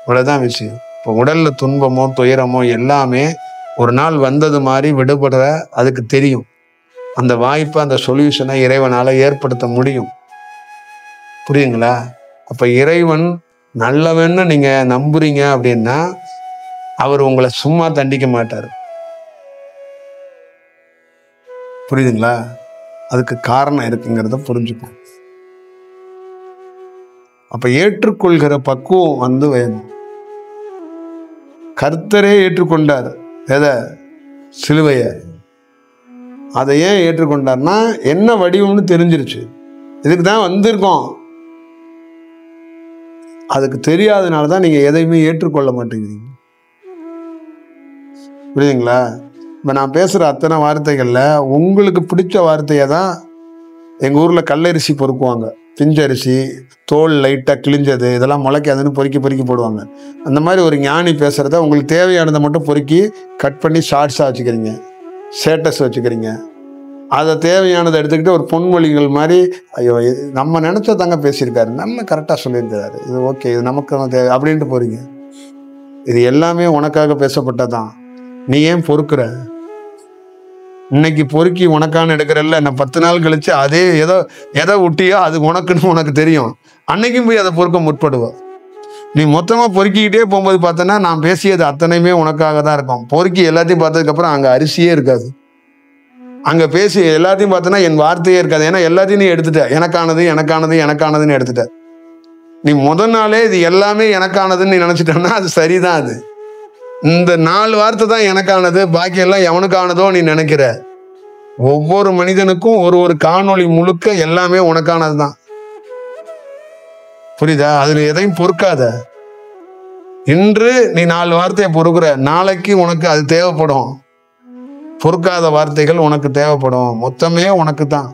S1: இவ்வளவுதான் விஷயம். இப்போ உடல்ல துன்பமோ துயரமோ எல்லாமே ஒரு நாள் வந்தது மாதிரி விடுபடுற அதுக்கு தெரியும். அந்த வாய்ப்பை அந்த சொல்யூஷனை இறைவனால ஏற்படுத்த முடியும். புரியுங்களா? அப்ப இறைவன் நல்லவன்னு நீங்க நம்புறீங்க அப்படின்னா அவர் உங்களை சும்மா தண்டிக்க மாட்டார். புரியுதுங்களா? அதுக்கு காரணம் இருக்குங்கிறத புரிஞ்சுக்கும். அப்ப ஏற்றுக்கொள்கிற பக்குவம் வந்து வேணும். கர்த்தரே ஏற்றுக்கொண்டார் எதை? சிலுவைய. அதை ஏன் ஏற்றுக்கொண்டார்னா என்ன வடிவம்னு தெரிஞ்சிருச்சு, இதுக்கு தான் வந்திருக்கோம். அதுக்கு தெரியாதனால தான் நீங்க எதையுமே ஏற்றுக்கொள்ள மாட்டேங்கிறீங்க. புரியுதுங்களா? இப்போ நான் பேசுகிற அத்தனை வார்த்தைகளில் உங்களுக்கு பிடிச்ச வார்த்தையை தான் எங்கள் ஊரில் கல்லரிசி பொறுக்குவாங்க, பிஞ்சரிசி, தோல் லைட்டாக கிழிஞ்சது, இதெல்லாம் முளைக்காதுன்னு பொறுக்கி போடுவாங்க. அந்த மாதிரி ஒரு ஞானி பேசுகிறத உங்களுக்கு தேவையானதை மட்டும் பொறுக்கி கட் பண்ணி ஷார்ட்ஸாக வச்சுக்கிறீங்க, ஸ்டேட்டஸ் வச்சுக்கிறீங்க. அதை தேவையானதை எடுத்துக்கிட்டு ஒரு பொன்மொழிகள் மாதிரி, ஐயோ நம்ம நினச்சதாங்க பேசியிருக்காரு, நம்ம கரெக்டாக சொல்லியிருக்கிறாரு, இது ஓகே, இது நமக்கு தேவை அப்படின்ட்டு போகிறீங்க. இது எல்லாமே உனக்காக பேசப்பட்டதான். நீ ஏன் பொறுக்கிற? இன்னைக்கு பொறுக்கி உனக்கான எடுக்கிறல்ல, நான் 10 நாள் கழிச்சு அதே எதை ஒட்டியோ அது உனக்குன்னு உனக்கு தெரியும், அன்னைக்கும் போய் அதை பொறுக்க முற்படுவ. நீ மொத்தமாக பொறுக்கிக்கிட்டே போகும்போது பார்த்தோன்னா நான் பேசியது அத்தனையுமே உனக்காக தான் இருக்கும். பொறுக்கி எல்லாத்தையும் பார்த்ததுக்கப்புறம் அங்கே அரிசியே இருக்காது. அங்கே பேசி எல்லாத்தையும் பார்த்தோன்னா என் வார்த்தையே இருக்காது. ஏன்னா எல்லாத்தையும் நீ எடுத்துட்ட, எனக்கானதுன்னு எடுத்துட்ட. நீ முதல் நாளே இது எல்லாமே எனக்கானதுன்னு நீ நினச்சிட்டன்னா அது சரிதான். அது இந்த 4 வார்த்தை தான் எனக்கானது, பாக்கி எல்லாம் எவனுக்கானதோ நீ நினைக்கிற. ஒவ்வொரு மனிதனுக்கும் ஒரு காணொளி முழுக்க எல்லாமே உனக்கானது தான். புரியுதா? அதுல எதையும் பொறுக்காத. இன்று நீ 4 வார்த்தையை பொறுக்கிற, நாளைக்கு உனக்கு அது தேவைப்படும். பொறுக்காத வார்த்தைகள் உனக்கு தேவைப்படும். மொத்தமே உனக்கு தான்.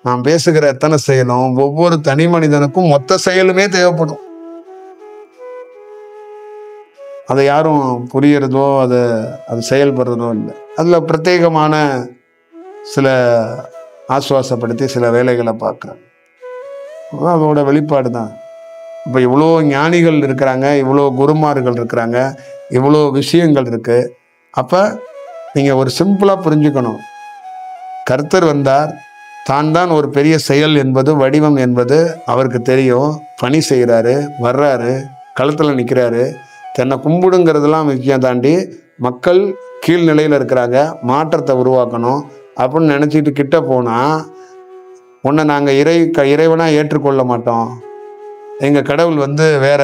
S1: நான் பேசுகிற எத்தனை செயலும் ஒவ்வொரு தனி மனிதனுக்கும் மொத்த செயலுமே தேவைப்படும். அதை யாரும் புரியறதோ அது செயல்படுறதோ இல்லை. அதுல பிரத்யேகமான சில ஆசுவாசப்படுத்தி சில வேலைகளை பார்க்குறேன். அதோட வெளிப்பாடு தான். இப்போ இவ்வளோ ஞானிகள் இருக்கிறாங்க, இவ்வளோ குருமார்கள் இருக்கிறாங்க, இவ்வளோ விஷயங்கள் இருக்கு. அப்போ நீங்கள் ஒரு சிம்பிளாக புரிஞ்சுக்கணும். கர்த்தர் வந்தார், தான் ஒரு பெரிய செயல் என்பது, வடிவம் என்பது அவருக்கு தெரியும். பணி செய்கிறாரு, வர்றாரு, களத்தில் நிற்கிறாரு. தன்னை கும்பிடுங்கிறதுலாம் விஷயம் தாண்டி மக்கள் கீழ்நிலையில் இருக்கிறாங்க, மாற்றத்தை உருவாக்கணும் அப்படின்னு நினச்சிக்கிட்டு கிட்ட போனால் உன்னை நாங்கள் இறைவனாக ஏற்றுக்கொள்ள மாட்டோம், எங்கள் கடவுள் வேற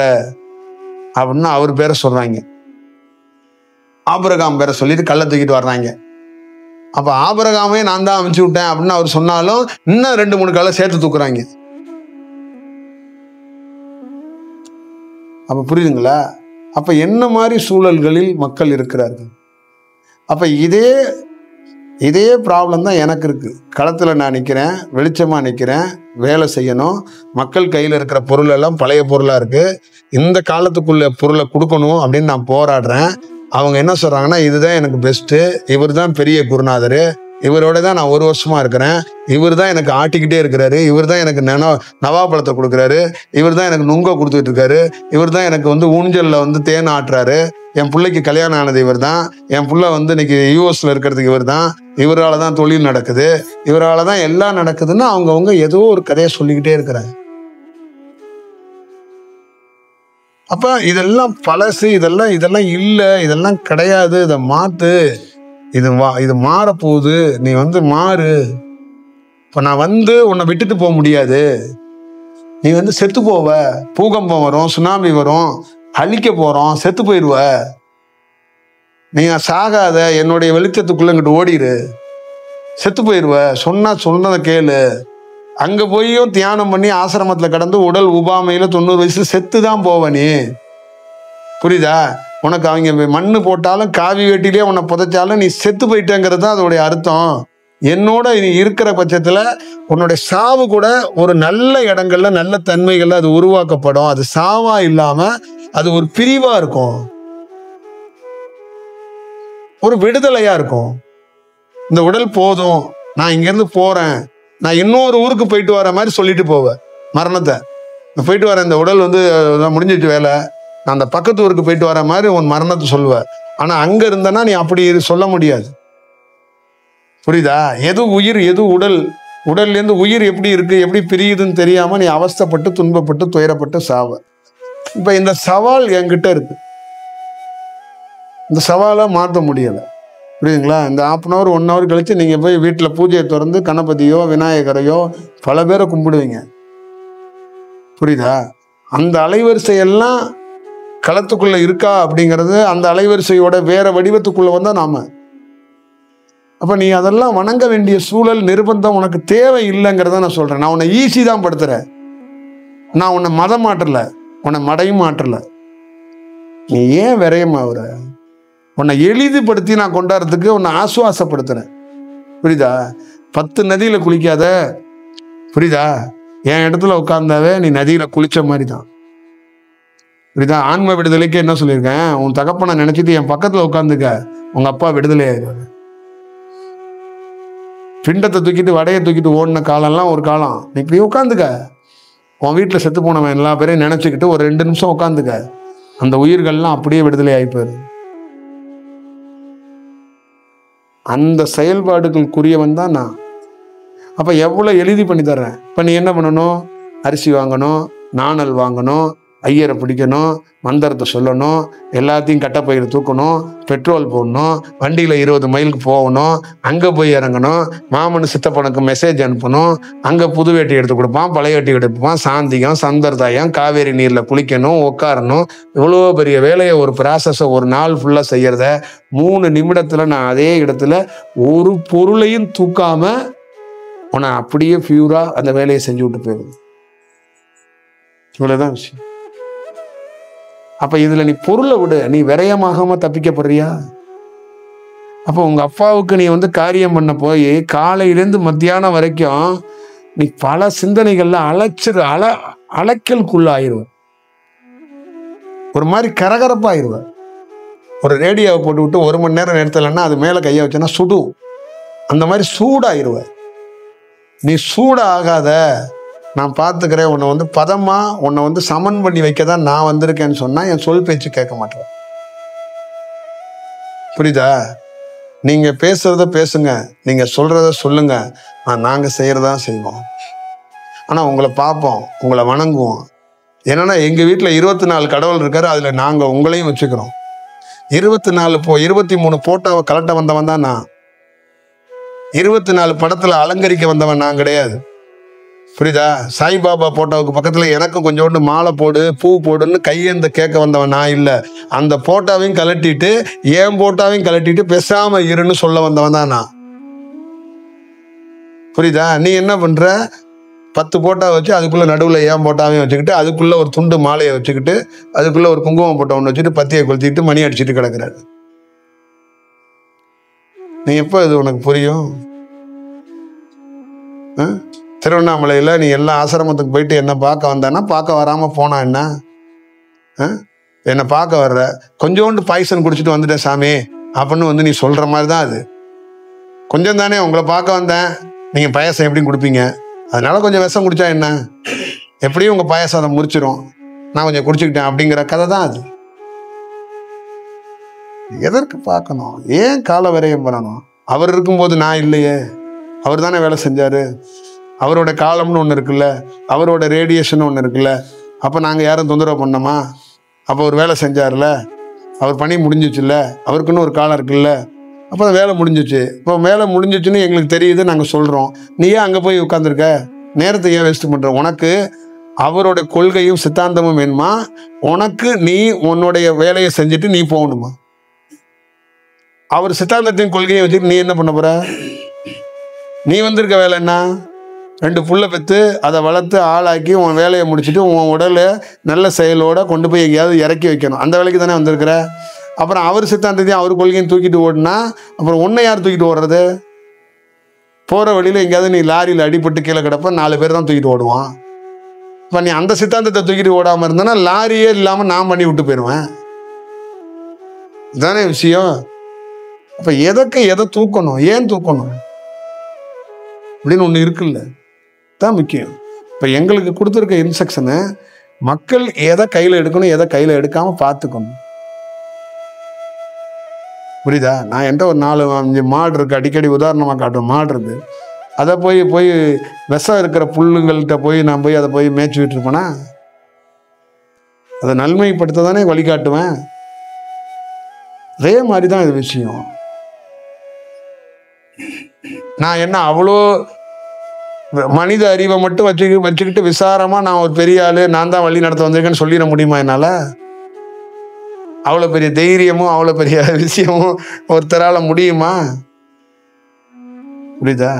S1: அப்படின்னு அவர் பேரை சொல்கிறாங்க. ஆபிரகாம் பேரை சொல்லிட்டு கல்லை தூக்கிட்டு வர்றாங்க. அப்போ ஆபிரகாமே நான் தான் அனுப்பிச்சு விட்டேன் அப்படின்னு அவர் சொன்னாலும் இன்னும் 2-3 கல்லை சேர்த்து தூக்குறாங்க. அப்போ புரியுதுங்களா? அப்போ என்ன மாதிரி சூழல்களில் மக்கள் இருக்கிறார்கள். அப்போ இதே ப்ராப்ளம் தான் எனக்கு இருக்குது. களத்தில் நான் நிற்கிறேன், வெளிச்சமாக நிற்கிறேன், வேலை செய்யணும். மக்கள் கையில் இருக்கிற பொருள் எல்லாம் பழைய பொருளாக இருக்குது. இந்த காலத்துக்குள்ள பொருளை கொடுக்கணும் அப்படின்னு நான் போராடுறேன். அவங்க என்ன சொல்கிறாங்கன்னா, இதுதான் எனக்கு பெஸ்ட்டு, இவர் தான் பெரிய குருநாதர், இவரோட தான் நான் 1 வருஷமாக இருக்கிறேன், இவர் தான் எனக்கு ஆட்டிக்கிட்டே இருக்கிறாரு, இவர் தான் எனக்கு நவாப்பழத்தை கொடுக்குறாரு, இவர் தான் எனக்கு நுங்க கொடுத்துட்டு இருக்காரு, இவர் தான் எனக்கு ஊஞ்சலில் தேன் ஆட்டுறாரு, என் பிள்ளைக்கு கல்யாணம் ஆனது இவர் தான், என் பிள்ளை இன்னைக்கு யூஎஸ்ல இருக்கிறதுக்கு இவர் தான், இவரால் தான் தொழில் நடக்குது, இவரால் தான் எல்லாம் நடக்குதுன்னு அவங்கவுங்க ஏதோ ஒரு கதையை சொல்லிக்கிட்டே இருக்கிறாங்க. அப்ப இதெல்லாம் பழசு, இதெல்லாம் இல்லை, இதெல்லாம் கிடையாது, இதை மாத்து, இது மாறப்போகுது, நீ மாறு. இப்ப நான் உன்னை விட்டுட்டு போக முடியாது, நீ செத்து போவ, பூகம்பம் வரும், சுனாமி வரும், அழிக்க போறோம், செத்து போயிடுவ, நீ சாகாத, என்னுடைய வெளிச்சத்துக்குள்ள இங்கிட்டு ஓடிடு, செத்து போயிடுவ, சொன்னதை கேளு. அங்க போயும் தியானம் பண்ணி ஆசிரமத்துல கடந்து உடல் உபாமையில 90 வயசு செத்து தான் போவ நீ. புரியுதா? உனக்கு அவங்க மண்ணு போட்டாலும் காவி வேட்டிலே உன்னை புதைச்சாலும் நீ செத்து போயிட்டேங்கிறது தான் அதோடைய அர்த்தம். என்னோட நீ இருக்கிற பட்சத்துல உன்னுடைய சாவு கூட ஒரு நல்ல இடங்கள்ல, நல்ல தன்மைகள்ல அது உருவாக்கப்படும். அது சாவா இல்லாம அது ஒரு பிரிவா இருக்கும், ஒரு விடுதலையா இருக்கும். இந்த உடல் போதும், நான் இங்கிருந்து போறேன், நான் இன்னொரு ஊருக்கு போயிட்டு வர மாதிரி சொல்லிட்டு போவேன். மரணத்தை போயிட்டு வரேன், இந்த உடல் முடிஞ்சிட்டு வேலை, நான் அந்த பக்கத்து ஊருக்கு போயிட்டு வர மாதிரி உன் மரணத்தை சொல்லுவேன். ஆனா அங்க இருந்தனா நீ அப்படி சொல்ல முடியாது. புரியுதா? எது உயிர், எது உடல், உடல்லேருந்து உயிர் எப்படி இருக்கு, எப்படி பிரியுதுன்னு தெரியாம நீ அவஸ்தைப்பட்டு, துன்பப்பட்டு, துயரப்பட்டு சாவ. இப்ப இந்த சவால் என்கிட்ட இருக்கு, இந்த சவாலை மாற்ற முடியலை. புரியுதுங்களா? இந்த 1/2 1 hour கழிச்சு நீங்க போய் வீட்டில் பூஜையை திறந்து கணபதியோ விநாயகரையோ பல பேரை கும்பிடுவீங்க. புரியுதா? அந்த அலைவரிசையெல்லாம் களத்துக்குள்ள இருக்கா அப்படிங்கிறது, அந்த அலைவரிசையோட வேற வடிவத்துக்குள்ள வந்தா நாம. அப்ப நீ அதெல்லாம் வணங்க வேண்டிய சூழல், நிர்பந்தம் உனக்கு தேவை இல்லைங்கிறத நான் சொல்றேன். நான் உன்னை ஈஸி தான் படுத்துறேன், நான் உன்னை மதம் மாற்றல, உன்னை மடையும் மாற்றல. நீ ஏன் விரயமாவுற? உன்னை எளிதுபடுத்தி நான் கொண்டாடுறதுக்கு உன்னை ஆசுவாசப்படுத்துறேன். புரியுதா? 10 நதியில குளிக்காத, புரியுதா? என் இடத்துல உட்கார்ந்தாவே நீ நதியில குளிச்ச மாதிரி தான். புரியுதா? ஆன்ம விடுதலைக்கு என்ன சொல்லியிருக்கேன்? உன் தகப்பனை நினைச்சிட்டு என் பக்கத்துல உட்காந்துக்க, உங்க அப்பா விடுதலை ஆயிடுவாரு. பிண்டத்தை தூக்கிட்டு வடையை தூக்கிட்டு ஓடின காலம்லாம் ஒரு காலம். நீ இப்படி உட்காந்துக்க, உன் வீட்டில் செத்து போனவன் எல்லா பேரையும் நினைச்சுக்கிட்டு ஒரு 2 நிமிஷம் உட்காந்துக்க, அந்த உயிர்கள்லாம் அப்படியே விடுதலை ஆயிப்பாரு. அந்த செயல்பாடுகளுக்குரியவன் தான் நான். அப்ப எவ்வளவு எழுதி பண்ணி தர்றேன். இப்ப நீ என்ன பண்ணணும்? அரிசி வாங்கணும், நாணல் வாங்கணும், ஐயரை பிடிக்கணும், மந்திரத்தை சொல்லணும், எல்லாத்தையும் கட்டப்பையில் தூக்கணும், பெட்ரோல் போடணும், வண்டியில் 20 மைலுக்கு போகணும், அங்கே போய் இறங்கணும், மாமனு சித்தப்பனுக்கு மெசேஜ் அனுப்பணும், அங்கே புது வேட்டி எடுத்து கொடுப்பான், பழைய வேட்டி எடுப்பான், சாந்தியம் சந்தர்தாயம், காவேரி நீரில் குளிக்கணும், உட்காரணும். இவ்வளோ பெரிய வேலையை ஒரு ப்ராசஸை ஒரு நாள் ஃபுல்லாக செய்கிறத 3 நிமிடத்தில் நான் அதே இடத்துல ஒரு பொருளையும் தூக்காம உன்னை அப்படியே பியூராக அந்த வேலையை செஞ்சு விட்டு போயிடுது. இவ்வளோதான் விஷயம். அப்ப இதுல நீ பொருளை விடு, நீ விரயமாகாம தப்பிக்கப்படுறியா? அப்போ உங்க அப்பாவுக்கு நீ காரியம் பண்ண போய் காலையிலேருந்து மத்தியானம் வரைக்கும் நீ பல சிந்தனைகள்ல அலைக்கலுக்குள்ள ஆயிடுவ, ஒரு மாதிரி கரகரப்பாயிருவ. ஒரு ரேடியோவை போட்டு விட்டு 1 மணி நேரம் நிறுத்தலைன்னா அது மேல கையை வச்சோன்னா சுடும், அந்த மாதிரி சூடாயிருவ. நீ சூடாகாத, நான் பார்த்துக்கிறேன், உன்னை பதமா உன்னை சமன் பண்ணி வைக்க தான் நான் வந்திருக்கேன்னு சொன்னா என் சொல் பேச்சு கேட்க மாட்டேன். புரியுதா? நீங்க பேசுறத பேசுங்க, நீங்க சொல்றத சொல்லுங்க, நாங்க செய்யறதா செய்வோம். ஆனா உங்களை பார்ப்போம், உங்களை வணங்குவோம். என்னன்னா எங்க வீட்டுல 24 கடவுள் இருக்காரு, அதுல நாங்க உங்களையும் வச்சுக்கிறோம். 23 போட்டோவை கலட்ட வந்தவன் தான் நான். 24 படத்துல அலங்கரிக்க வந்தவன் நான் கிடையாது. புரியுதா? சாய்பாபா போட்டோவுக்கு பக்கத்துல எனக்கும் கொஞ்சோண்டு மாலை போடு, பூ போடுன்னு கையேந்த கேட்க வந்தவன் நான் இல்லை. அந்த போட்டோவையும் கலட்டிட்டு ஏன் போட்டோவையும் கலட்டிட்டு பேசாம இருன்னு சொல்ல வந்தவன் தான் நான். புரியுதா? நீ என்ன பண்ற? 10 போட்டோ வச்சு அதுக்குள்ள நடுவுல ஏன் போட்டாவையும் வச்சுக்கிட்டு, அதுக்குள்ள ஒரு துண்டு மாலையை வச்சுக்கிட்டு, அதுக்குள்ள ஒரு குங்குமம் போட்டோ ஒன்று வச்சுட்டு பத்தியை கொளுத்திட்டு மணி அடிச்சுட்டு கிடக்குறாரு. நீ எப்போ இது உனக்கு புரியும்? திருவண்ணாமலையில் நீ எல்லா ஆசிரமத்துக்கு போயிட்டு என்ன பார்க்க வந்தானா, பார்க்க வராமல் போனா என்ன? என்னை பார்க்க வர்ற, கொஞ்சோண்டு பாய்சன் குடிச்சிட்டு வந்துட்டேன் சாமி அப்படின்னு நீ சொல்கிற மாதிரி தான் அது. கொஞ்சம் தானே உங்களை பார்க்க வந்தேன், நீங்கள் பாயசம் எப்படியும் கொடுப்பீங்க, அதனால கொஞ்சம் விஷம் குடிச்சா என்ன, எப்படியும் உங்கள் பாயசம் அதை முறிச்சிடும், நான் கொஞ்சம் குடிச்சுக்கிட்டேன் அப்படிங்கிற கதை தான் அது. எதற்கு பார்க்கணும்? ஏன் கால விரயம் பண்ணணும்? அவர் இருக்கும்போது நான் இல்லையே, அவர் தானே வேலை செஞ்சாரு. அவரோட காலம்னு ஒன்று இருக்குல்ல, அவரோட ரேடியேஷன் ஒன்று இருக்குல்ல. அப்போ நாங்கள் யாரும் தொந்தரவு பண்ணோமா? அப்போ அவர் வேலை செஞ்சார்ல, அவர் பணி முடிஞ்சிச்சுல்ல, அவருக்குன்னு ஒரு காலம் இருக்குல்ல. அப்போ வேலை முடிஞ்சிச்சு. இப்போ வேலை முடிஞ்சிச்சுன்னு எங்களுக்கு தெரியுது, நாங்கள் சொல்கிறோம். நீ ஏன் அங்கே போய் உட்காந்துருக்க? நேரத்தை ஏன் வேஸ்ட் பண்ணுற? உனக்கு அவரோட கொள்கையும் சித்தாந்தமும் வேணுமா? உனக்கு நீ உன்னுடைய வேலையை செஞ்சுட்டு நீ போகணுமா? அவர் சித்தாந்தத்தையும் கொள்கையும் வச்சுட்டு நீ என்ன பண்ண போற? நீ வந்திருக்க வேலை என்ன? 2 புள்ள பெற்று அதை வளர்த்து ஆளாக்கி உன் வேலையை முடிச்சுட்டு உன் உடலை நல்ல செயலோடு கொண்டு போய் எங்கேயாவது இறக்கி வைக்கணும். அந்த வேலைக்கு தானே வந்திருக்கிற. அப்புறம் அவர் சித்தாந்தத்தையும் அவர் கொள்கையும் தூக்கிட்டு ஓடுனா அப்புறம் உன்னை யார் தூக்கிட்டு ஓடுறது? போகிற வழியில் எங்கேயாவது நீ லாரியில் அடிபட்டு கீழே கிடப்ப 4 பேர் தான் தூக்கிட்டு ஓடுவான். இப்போ நீ அந்த சித்தாந்தத்தை தூக்கிட்டு ஓடாமல் இருந்தனா லாரியே இல்லாமல் நான் பண்ணி விட்டு போயிடுவேன். இதுதானே விஷயம். அப்போ எதை தூக்கணும், ஏன் தூக்கணும் அப்படின்னு ஒன்று இருக்குல்ல, தான் முக்கியம். இப்போ எங்களுக்கு கொடுத்துருக்க இன்ஸ்ட்ரக்ஷனு மக்கள் எதை கையில் எடுக்கணும், எதை கையில் எடுக்காமல் பார்த்துக்கணும். புரியுதா? நான் என்கிட்ட ஒரு 4-5 மாடு இருக்குது, அடிக்கடி உதாரணமாக காட்டுவேன். மாடு இருக்குது, அதை போய் விஷம் இருக்கிற புல்லுங்கள்கிட்ட நான் போய் அதை மேய்ச்சி விட்டுருப்பேனா? அதை நன்மைப்படுத்த தானே வழிகாட்டுவேன். அதே மாதிரி தான் இது விஷயம். நான் என்ன அவ்வளோ மனித அறிவை மட்டும் வச்சுக்கிட்டு விசாரமாக நான் ஒரு பெரிய ஆள், நான் தான் வழி நடத்த வந்திருக்கேன்னு சொல்லிட முடியுமா என்னால்? அவ்வளோ பெரிய தைரியமும் அவ்வளோ பெரிய விஷயமும் ஒருத்தரால் முடியுமா? புரியுதா?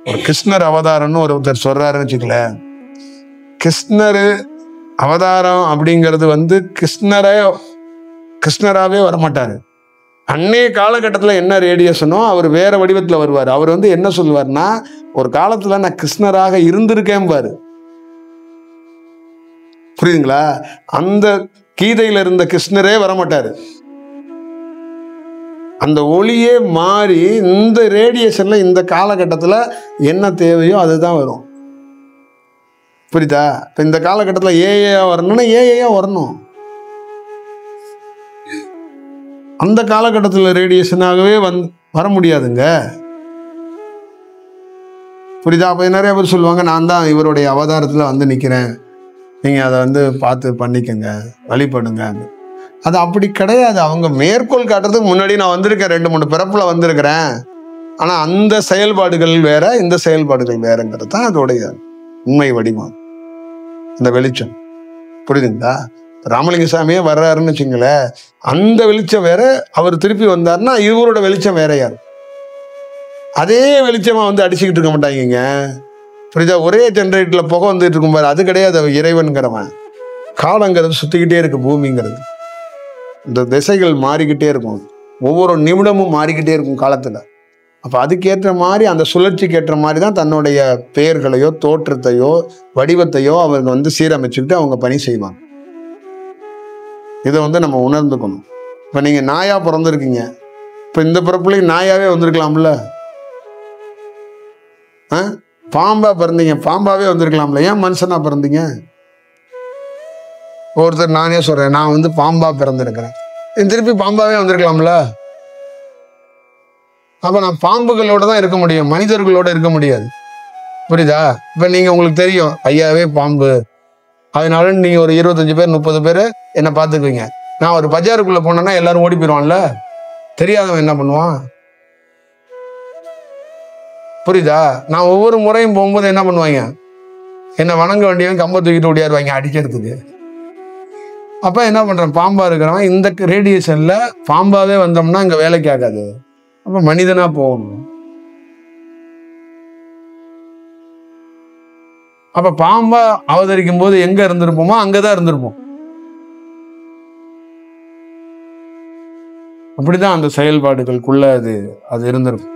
S1: ஒரு கிருஷ்ணர் அவதாரம்னு ஒருத்தர் சொல்றாருன்னு வச்சுக்கல. கிருஷ்ணர் அவதாரம் அப்படிங்கிறது கிருஷ்ணராகவே வரமாட்டாரு. அன்னைய காலகட்டத்தில் என்ன ரேடியேஷனோ அவர் வேற வடிவத்தில் வருவார். அவர் என்ன சொல்லுவார்னா, ஒரு காலத்தில் நான் கிருஷ்ணராக இருந்திருக்கேன் பாரு. புரியுதுங்களா? அந்த கீதையில இருந்த கிருஷ்ணரே வரமாட்டாரு. அந்த ஒளியே மாறி இந்த ரேடியேஷன்ல இந்த காலகட்டத்தில் என்ன தேவையோ அதுதான் வரும். புரியுதா? இப்போ இந்த காலகட்டத்தில் ஏஏயா வரணும்னா ஏஏயா வரணும். அந்த காலகட்டத்தில் ரேடியேஷனாகவே வர முடியாதுங்க. புரியுதா? அப்போ நிறைய பேர் சொல்லுவாங்க, நான் தான் இவருடைய அவதாரத்தில் நிற்கிறேன், நீங்கள் அதை வந்து பார்த்து பண்ணிக்கங்க, வழிபடுங்க. அது அப்படி கிடையாது. அவங்க மேற்கோள் காட்டுறதுக்கு முன்னாடி நான் வந்திருக்கேன், 2-3 பிறப்பில் வந்திருக்கிறேன். ஆனால் அந்த செயல்பாடுகள் வேற, இந்த செயல்பாடுகள் வேறங்கிறது தான் அதோடைய உண்மை வடிவம், இந்த வெளிச்சம். புரியுதுங்களா? ராமலிங்க சாமியே வர்றாருன்னு வச்சுங்களேன், அந்த வெளிச்சம் வேற, அவர் திருப்பி வந்தாருன்னா இவரோட வெளிச்சம் வேற. யார் அதே வெளிச்சமா வந்து அடிச்சுக்கிட்டு இருக்க மாட்டாங்க. புரியுதா? ஒரே ஜென்ரேட்டர்ல புகை வந்துட்டு இருக்கும் பாரு, அது கிடையாது. அவன் இறைவன்கிறவன். காலங்கிறது சுத்திக்கிட்டே இருக்கு, பூமிங்கிறது இந்த திசைகள் மாறிக்கிட்டே இருக்கும், ஒவ்வொரு நிமிடமும் மாறிக்கிட்டே இருக்கும் காலத்துல. அப்ப அதுக்கேற்ற மாதிரி, அந்த சுழற்சிக்கு ஏற்ற மாதிரி தான் தன்னுடைய பெயர்களையோ தோற்றத்தையோ வடிவத்தையோ அவங்க வந்து சீரமைச்சுக்கிட்டு அவங்க பணி செய்வாங்க. இதை வந்து நம்ம உணர்ந்துக்கணும். இப்ப நீங்க நாயா பிறந்திருக்கீங்க, இப்ப இந்த பிறப்புலையும் நாயாவே வந்திருக்கலாம்ல. பாம்பா பிறந்தீங்க, பாம்பாவே வந்திருக்கலாம்ல. ஏன் மனுஷனா பிறந்தீங்க? ஒருத்தர், நானே சொல்றேன், நான் வந்து பாம்பா பிறந்திருக்கிறேன், திருப்பி பாம்பாவே வந்திருக்கலாம்ல. அப்ப நான் பாம்புகளோட தான் இருக்க முடியும், மனிதர்களோட இருக்க முடியாது. புரியுதா? இப்ப நீங்க, உங்களுக்கு தெரியும் ஐயாவே பாம்பு, அதனால நீங்க ஒரு 25 பேர் 30 பேர் என்ன பார்த்துக்குவீங்க. நான் ஒரு பஜாருக்குள்ள போனேன்னா எல்லாரும் ஓடி போயிடுவான்ல, தெரியாதவன் என்ன பண்ணுவான்? புரியுதா? நான் ஒவ்வொரு முறையும் போகும்போது என்ன பண்ணுவாங்க, என்ன வணங்க வேண்டியவன் கம்ப தூக்கிட்டு ஓடியாருவாங்க அடிக்கிறதுக்கு. அப்ப என்ன பண்றேன், பாம்பா இருக்கிறவன் இந்த ரேடியேஷன்ல பாம்பாவே வந்தோம்னா இங்க வேலைக்கு ஆகாது. அப்ப மனிதனா போகணும். அப்ப பாம்பா அவதரிக்கும் போது எங்க இருந்திருப்போமோ அங்கதான் இருந்திருப்போம். அப்படிதான் அந்த செயல்பாடுகளுக்குள்ள அது இருந்திருக்கும்.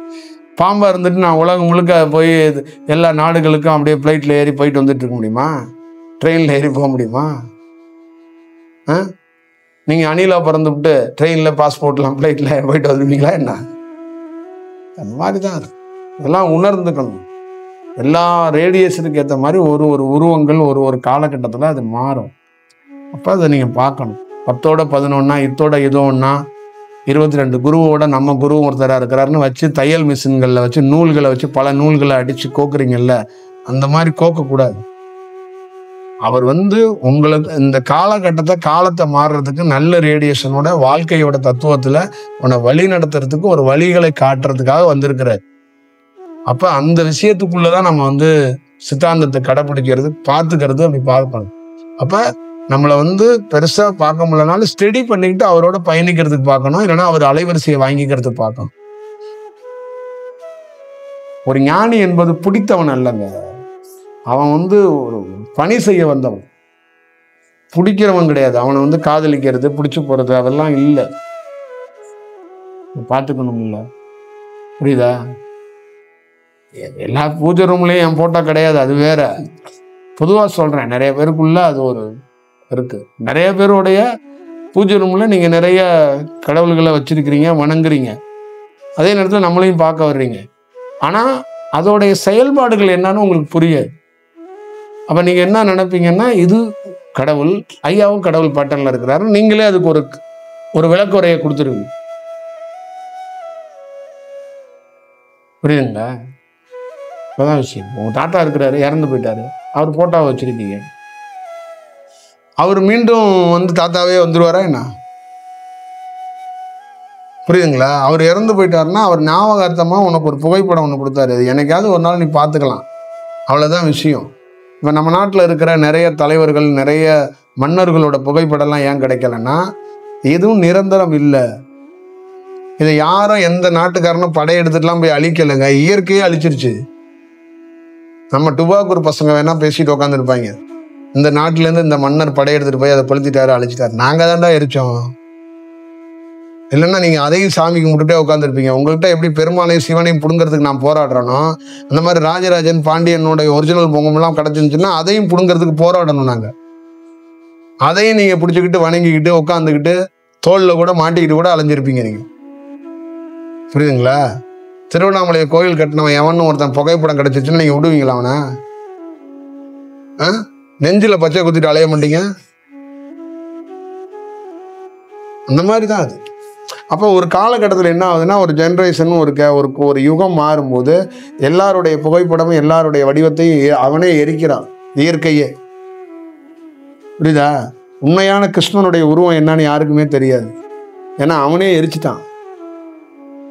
S1: பாம்பா இருந்துட்டு நான் உலகம் முழுக்க போய் எல்லா நாடுகளுக்கும் அப்படியே பிளைட்ல ஏறி போயிட்டு வந்துட்டு இருக்க முடியுமா? ட்ரெயின்ல ஏறி போக முடியுமா? நீங்க அணிலா பிறந்து விட்டு ட்ரெயின்ல பாஸ்போர்ட்லாம் பிளைட்ல போயிட்டு வந்துருவீங்களா என்ன? அந்த மாதிரிதான் அது. இதெல்லாம் உணர்ந்துக்கணும். எல்லா ரேடியேஷனுக்கு ஏற்ற மாதிரி ஒரு உருவங்கள் ஒரு காலகட்டத்தில் அது மாறும். அப்போ அதை நீங்கள் பார்க்கணும். 10ஓட 11 இத்தோட இது ஒன்றா, 22 குருவோட நம்ம குரு ஒருத்தராக இருக்கிறாருன்னு வச்சு தையல் மிஷின்களில் வச்சு நூல்களை வச்சு பல நூல்களை அடித்து கோக்குறீங்கல்ல, அந்த மாதிரி கோக்கக்கூடாது. அவர் வந்து உங்களுக்கு இந்த காலத்தை மாறுறதுக்கு நல்ல ரேடியேஷனோட வாழ்க்கையோட தத்துவத்தில் உன்னை வழி நடத்துறதுக்கு ஒரு வழிகளை காட்டுறதுக்காக வந்திருக்கிறார். அப்ப அந்த விஷயத்துக்குள்ளதான் நம்ம வந்து சித்தாந்தத்தை கடைப்பிடிக்கிறது, பார்த்துக்கிறது, அப்படி பார்க்கணும். அப்ப நம்மளை வந்து பெருசா பார்க்க முடியலனாலும் ஸ்டடி பண்ணிக்கிட்டு அவரோட பயணிக்கிறதுக்கு பார்க்கணும், இல்லைன்னா அவர் அலைவரிசையை வாங்கிக்கிறதுக்கு பார்க்கணும். ஒரு ஞானி என்பது பிடித்தவன் அல்லங்க, அவன் வந்து ஒரு பணி செய்ய வந்தவன், பிடிக்கிறவன் கிடையாது. அவனை வந்து காதலிக்கிறது, பிடிச்சு போறது அதெல்லாம் இல்லை. பார்த்துக்கணும் இல்ல? புரியுதா? எல்லா பூஜை ரூம்லயும் என் போட்டோ கிடையாது, அது வேற. பொதுவா சொல்றேன், நிறைய பேருக்குள்ள அது ஒரு இருக்கு. நிறைய பேருடைய பூஜை ரூம்ல நீங்க நிறைய கடவுள்களை வச்சிருக்கிறீங்க, வணங்குறீங்க, அதே நேரத்தில் நம்மளையும் பார்க்க வர்றீங்க. ஆனா அதோடைய செயல்பாடுகள் என்னன்னு உங்களுக்கு புரியாது. அப்ப நீங்க என்ன நினைப்பீங்கன்னா, இது கடவுள், ஐயாவும் கடவுள் பாட்டன்ல இருக்கிறாரு, நீங்களே அதுக்கு ஒரு விளக்குறையை கொடுத்துருவீங்க. புரியுதுங்களா? இப்பதான் விஷயம். உங்க தாத்தா இருக்கிறாரு, இறந்து போயிட்டாரு, அவர் போட்டோவை வச்சிருக்கீங்க, அவர் மீண்டும் வந்து தாத்தாவே வந்துருவாரா என்ன? புரியுதுங்களா? அவர் இறந்து போயிட்டாருன்னா அவர் ஞாபகார்த்தமா உனக்கு ஒரு புகைப்படம் ஒன்று கொடுத்தாரு, என்னைக்காவது ஒரு நாள் நீ பார்த்துக்கலாம், அவ்வளவுதான் விஷயம். இப்போ நம்ம நாட்டில் இருக்கிற நிறைய தலைவர்கள், நிறைய மன்னர்களோட புகைப்படம்லாம் ஏன் கிடைக்கலன்னா, எதுவும் நிரந்தரம் இல்லை. இதை யாரும் எந்த நாட்டுக்காரனும் படையெடுத்துட்டுலாம் போய் அழிக்கலைங்க, இயற்கையே அழிச்சிருச்சு. நம்ம டுபாக்கூர் பசங்க வேணா பேசிட்டு உட்காந்துருப்பாங்க, இந்த நாட்டிலேருந்து இந்த மன்னர் படையெடுத்துட்டு போய் அதை கொளுத்திட்டாரு, அழிச்சிட்டாரு, நாங்கள் தான்டா எரிச்சோம். இல்லைன்னா நீங்கள் அதையும் சாமி கும்பிட்டுட்டே உட்காந்துருப்பீங்க. உங்கள்கிட்ட எப்படி பெருமாளையும் சிவனையும் பிடுங்கிறதுக்கு நான் போராடுறனோ, அந்த மாதிரி ராஜராஜன் பாண்டியனுடைய ஒரிஜினல் பொங்கம்லாம் கிடச்சிருந்துச்சுன்னா அதையும் பிடுங்கிறதுக்கு போராடணும் நாங்கள். அதையும் நீங்கள் பிடிச்சிக்கிட்டு வணங்கிக்கிட்டு உட்காந்துக்கிட்டு தோளில் கூட மாட்டிக்கிட்டு கூட அலைஞ்சிருப்பீங்க நீங்கள். புரியுதுங்களா? திருவண்ணாமலையை கோயில் கட்டினவன் எவன்னு ஒருத்தன் புகைப்படம் கிடைச்சிச்சுன்னா நீங்கள் விடுவீங்களா அவனை? நெஞ்சில் பச்சை குத்திட்டு அலைய மாட்டீங்க? அந்த மாதிரி தான் அது. அப்போ ஒரு காலகட்டத்தில் என்ன ஆகுதுன்னா, ஒரு ஜென்ரேஷன் ஒரு யுகம் மாறும்போது எல்லாருடைய புகைப்படமும் எல்லாருடைய வடிவத்தையும் அவனே எரிக்கிறான், இயற்கையே. புரியுதா? உண்மையான கிருஷ்ணனுடைய உருவம் என்னன்னு யாருக்குமே தெரியாது. ஏன்னா அவனே எரிச்சிட்டான்.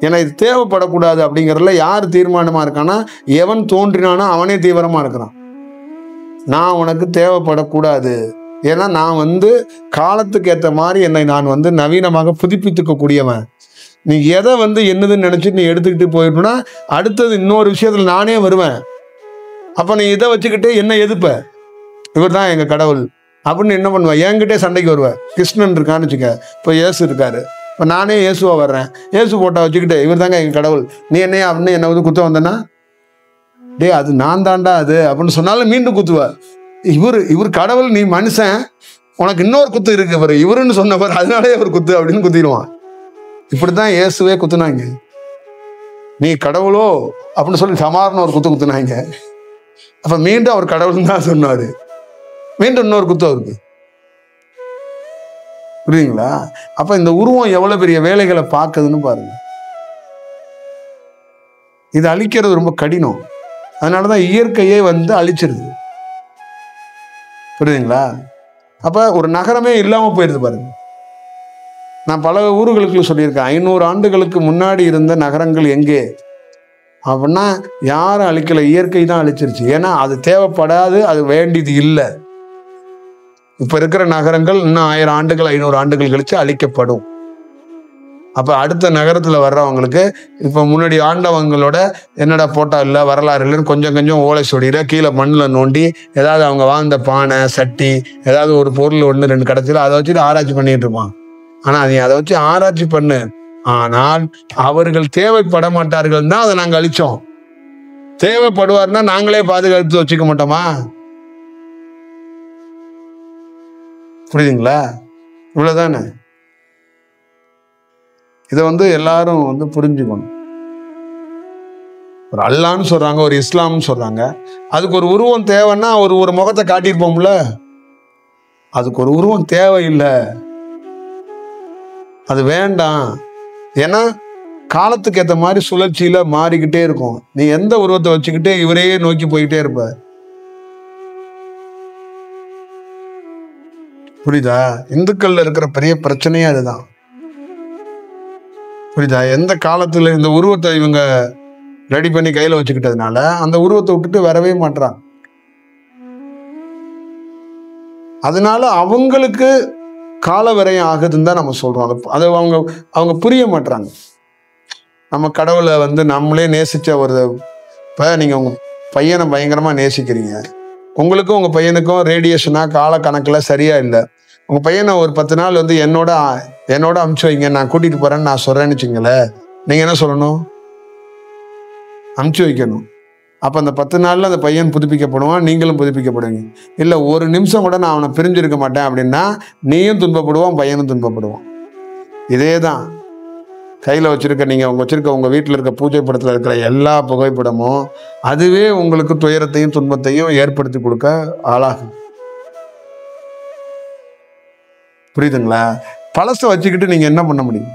S1: ஏன்னா இது தேவைப்படக்கூடாது அப்படிங்கிறதுல யார் தீர்மானமா இருக்கான்னா, எவன் தோன்றினானோ அவனே தீவிரமா இருக்கிறான். நான் உனக்கு தேவைப்படக்கூடாது, ஏன்னா நான் காலத்துக்கு ஏற்ற மாதிரி என்னை நான் நவீனமாக புதுப்பித்துக்க கூடியவன். நீ எதை என்னதுன்னு நினைச்சிட்டு நீ எடுத்துக்கிட்டு போயிட்டோம்னா அடுத்தது இன்னொரு விஷயத்துல நானே வருவேன். அப்ப நீ இதை வச்சுக்கிட்டு என்ன எதிர்ப்ப, இவர் தான் எங்க கடவுள் அப்படின்னு என்ன பண்ணுவேன், என்கிட்டே சண்டைக்கு வருவேன். கிருஷ்ணன் இருக்கான்னு வச்சுக்க, இப்போ இயேசு இருக்காரு, இப்போ நானே இயேசுவா வர்றேன், இயேசு போட்டா வச்சுக்கிட்டு இவர் தாங்க எங்க கடவுள், நீ என்னையா அப்படின்னு என்ன குத்த வந்தேன்னா, டே அது நான் தாண்டா அது அப்படின்னு சொன்னாலும் மீண்டும் குத்துவ. இவர் கடவுள், நீ மனுஷன், உனக்கு இன்னொரு குத்து இருக்கு பாரு, இவருன்னு சொன்ன பாரு, அதனாலே ஒரு குத்து அப்படின்னு குத்திடுவான். இப்படித்தான் இயேசுவே குத்துனாங்க. நீ கடவுளோ அப்படின்னு சொல்லி சமாதானம் ஒரு குத்து குத்துனாங்க. அப்ப மீண்டும் அவர் கடவுள் தான் சொன்னாரு, மீண்டும் இன்னொரு குத்து அவருக்கு. புரியுதுங்களா? அப்ப இந்த உருவம் எவ்வளவு பெரிய வேலைகளை பார்க்குதுன்னு பாருங்க. இது அழிக்கிறது ரொம்ப கடினம். அதனாலதான் இயற்கையே அழிச்சிருது. புரியுதுங்களா? அப்ப ஒரு நகரமே இல்லாம போயிருது பாருங்க. நான் பல ஊர்களுக்கு சொல்லியிருக்கேன், 500 ஆண்டுகளுக்கு முன்னாடி இருந்த நகரங்கள் எங்கே அப்படின்னா யாரும் அழிக்கல, இயற்கை தான் அழிச்சிருச்சு. ஏன்னா அது தேவைப்படாது, அது வேண்டியது இல்லை. இப்ப இருக்கிற நகரங்கள் இன்னும் 1000 ஆண்டுகள் 500 ஆண்டுகள் கழிச்சு அழிக்கப்படும். அப்ப அடுத்த நகரத்துல வர்றவங்களுக்கு இப்ப முன்னாடி ஆண்டவங்களோட என்னடா போட்டா இல்லை, வரலாறு இல்லைன்னு கொஞ்சம் கொஞ்சம் ஓலை சொடியில கீழே மண்ணில் நோண்டி ஏதாவது அவங்க வாழ்ந்த பானை சட்டி ஏதாவது ஒரு பொருள் 1 2 கிடைச்சல அதை வச்சுட்டு ஆராய்ச்சி பண்ணிட்டு இருப்பான். ஆனா நீ அதை வச்சு ஆராய்ச்சி பண்ணு, ஆனால் அவர்கள் தேவைப்பட மாட்டார்கள் தான் அதை நாங்க அழிச்சோம். தேவைப்படுவார்னா நாங்களே பாதுகாத்து வச்சுக்க மாட்டோமா? புரியுதுங்களா? இவ்வளவுதானே. இதை எல்லாரும் புரிஞ்சுக்கணும். ஒரு அல்லான்னு சொல்றாங்க, ஒரு இஸ்லாம்னு சொல்றாங்க, அதுக்கு ஒரு உருவம் தேவைன்னா ஒரு முகத்தை காட்டியிருப்போம்ல, அதுக்கு ஒரு உருவம் தேவையில்லை, அது வேண்டாம். ஏன்னா காலத்துக்கு ஏற்ற மாதிரி சுழற்சியில மாறிக்கிட்டே இருக்கும். நீ எந்த உருவத்தை வச்சுக்கிட்டே இவரையே நோக்கி போயிட்டே இருப்ப. புரியுதா? இந்துக்கள்ல இருக்கிற பெரிய பிரச்சனையே அதுதான். புரியுதா? எந்த காலத்துல இந்த உருவத்தை இவங்க ரெடி பண்ணி கையில வச்சுக்கிட்டதுனால அந்த உருவத்தை விட்டுட்டு வரவே மாட்டான். அதனால அவங்களுக்கு கால விரயம் ஆகுதுன்னு தான் நம்ம சொல்றோம். அதை அவங்க புரிய மாட்டாங்க. நம்ம கடவுளை நம்மளே நேசிச்ச இப்ப நீங்க உங்க பையனை பயங்கரமா நேசிக்கிறீங்க, உங்களுக்கும் உங்க பையனுக்கும் ரேடியேஷனா கால கணக்குல சரியா இல்லை. உங்க பையனை ஒரு 10 நாள் என்னோட அனுப்பிச்சு வைங்க, நான் கூட்டிட்டு போறேன்னு நான் சொல்றேன்னு வச்சுங்களேன், நீங்க என்ன சொல்லணும்? அனுப்பிச்சு வைக்கணும். அப்ப அந்த 10 நாள்ல அந்த பையன் புதுப்பிக்கப்படுவான், நீங்களும் புதுப்பிக்கப்படுவீங்க. இல்ல ஒரு நிமிஷம் கூட நான் அவனை பிரிஞ்சிருக்க மாட்டேன் அப்படின்னா நீயும் துன்பப்படுவான், பையனும் துன்பப்படுவான். இதேதான் கையில வச்சிருக்க உங்க வீட்டுல இருக்க பூஜை படத்துல இருக்கிற எல்லா புகைப்படமும் அதுவே உங்களுக்கு துயரத்தையும் துன்பத்தையும் ஏற்படுத்தி கொடுக்க ஆளாகும். புரியுதுங்களா? பழசை வச்சுக்கிட்டு நீங்க என்ன பண்ண முடியும்?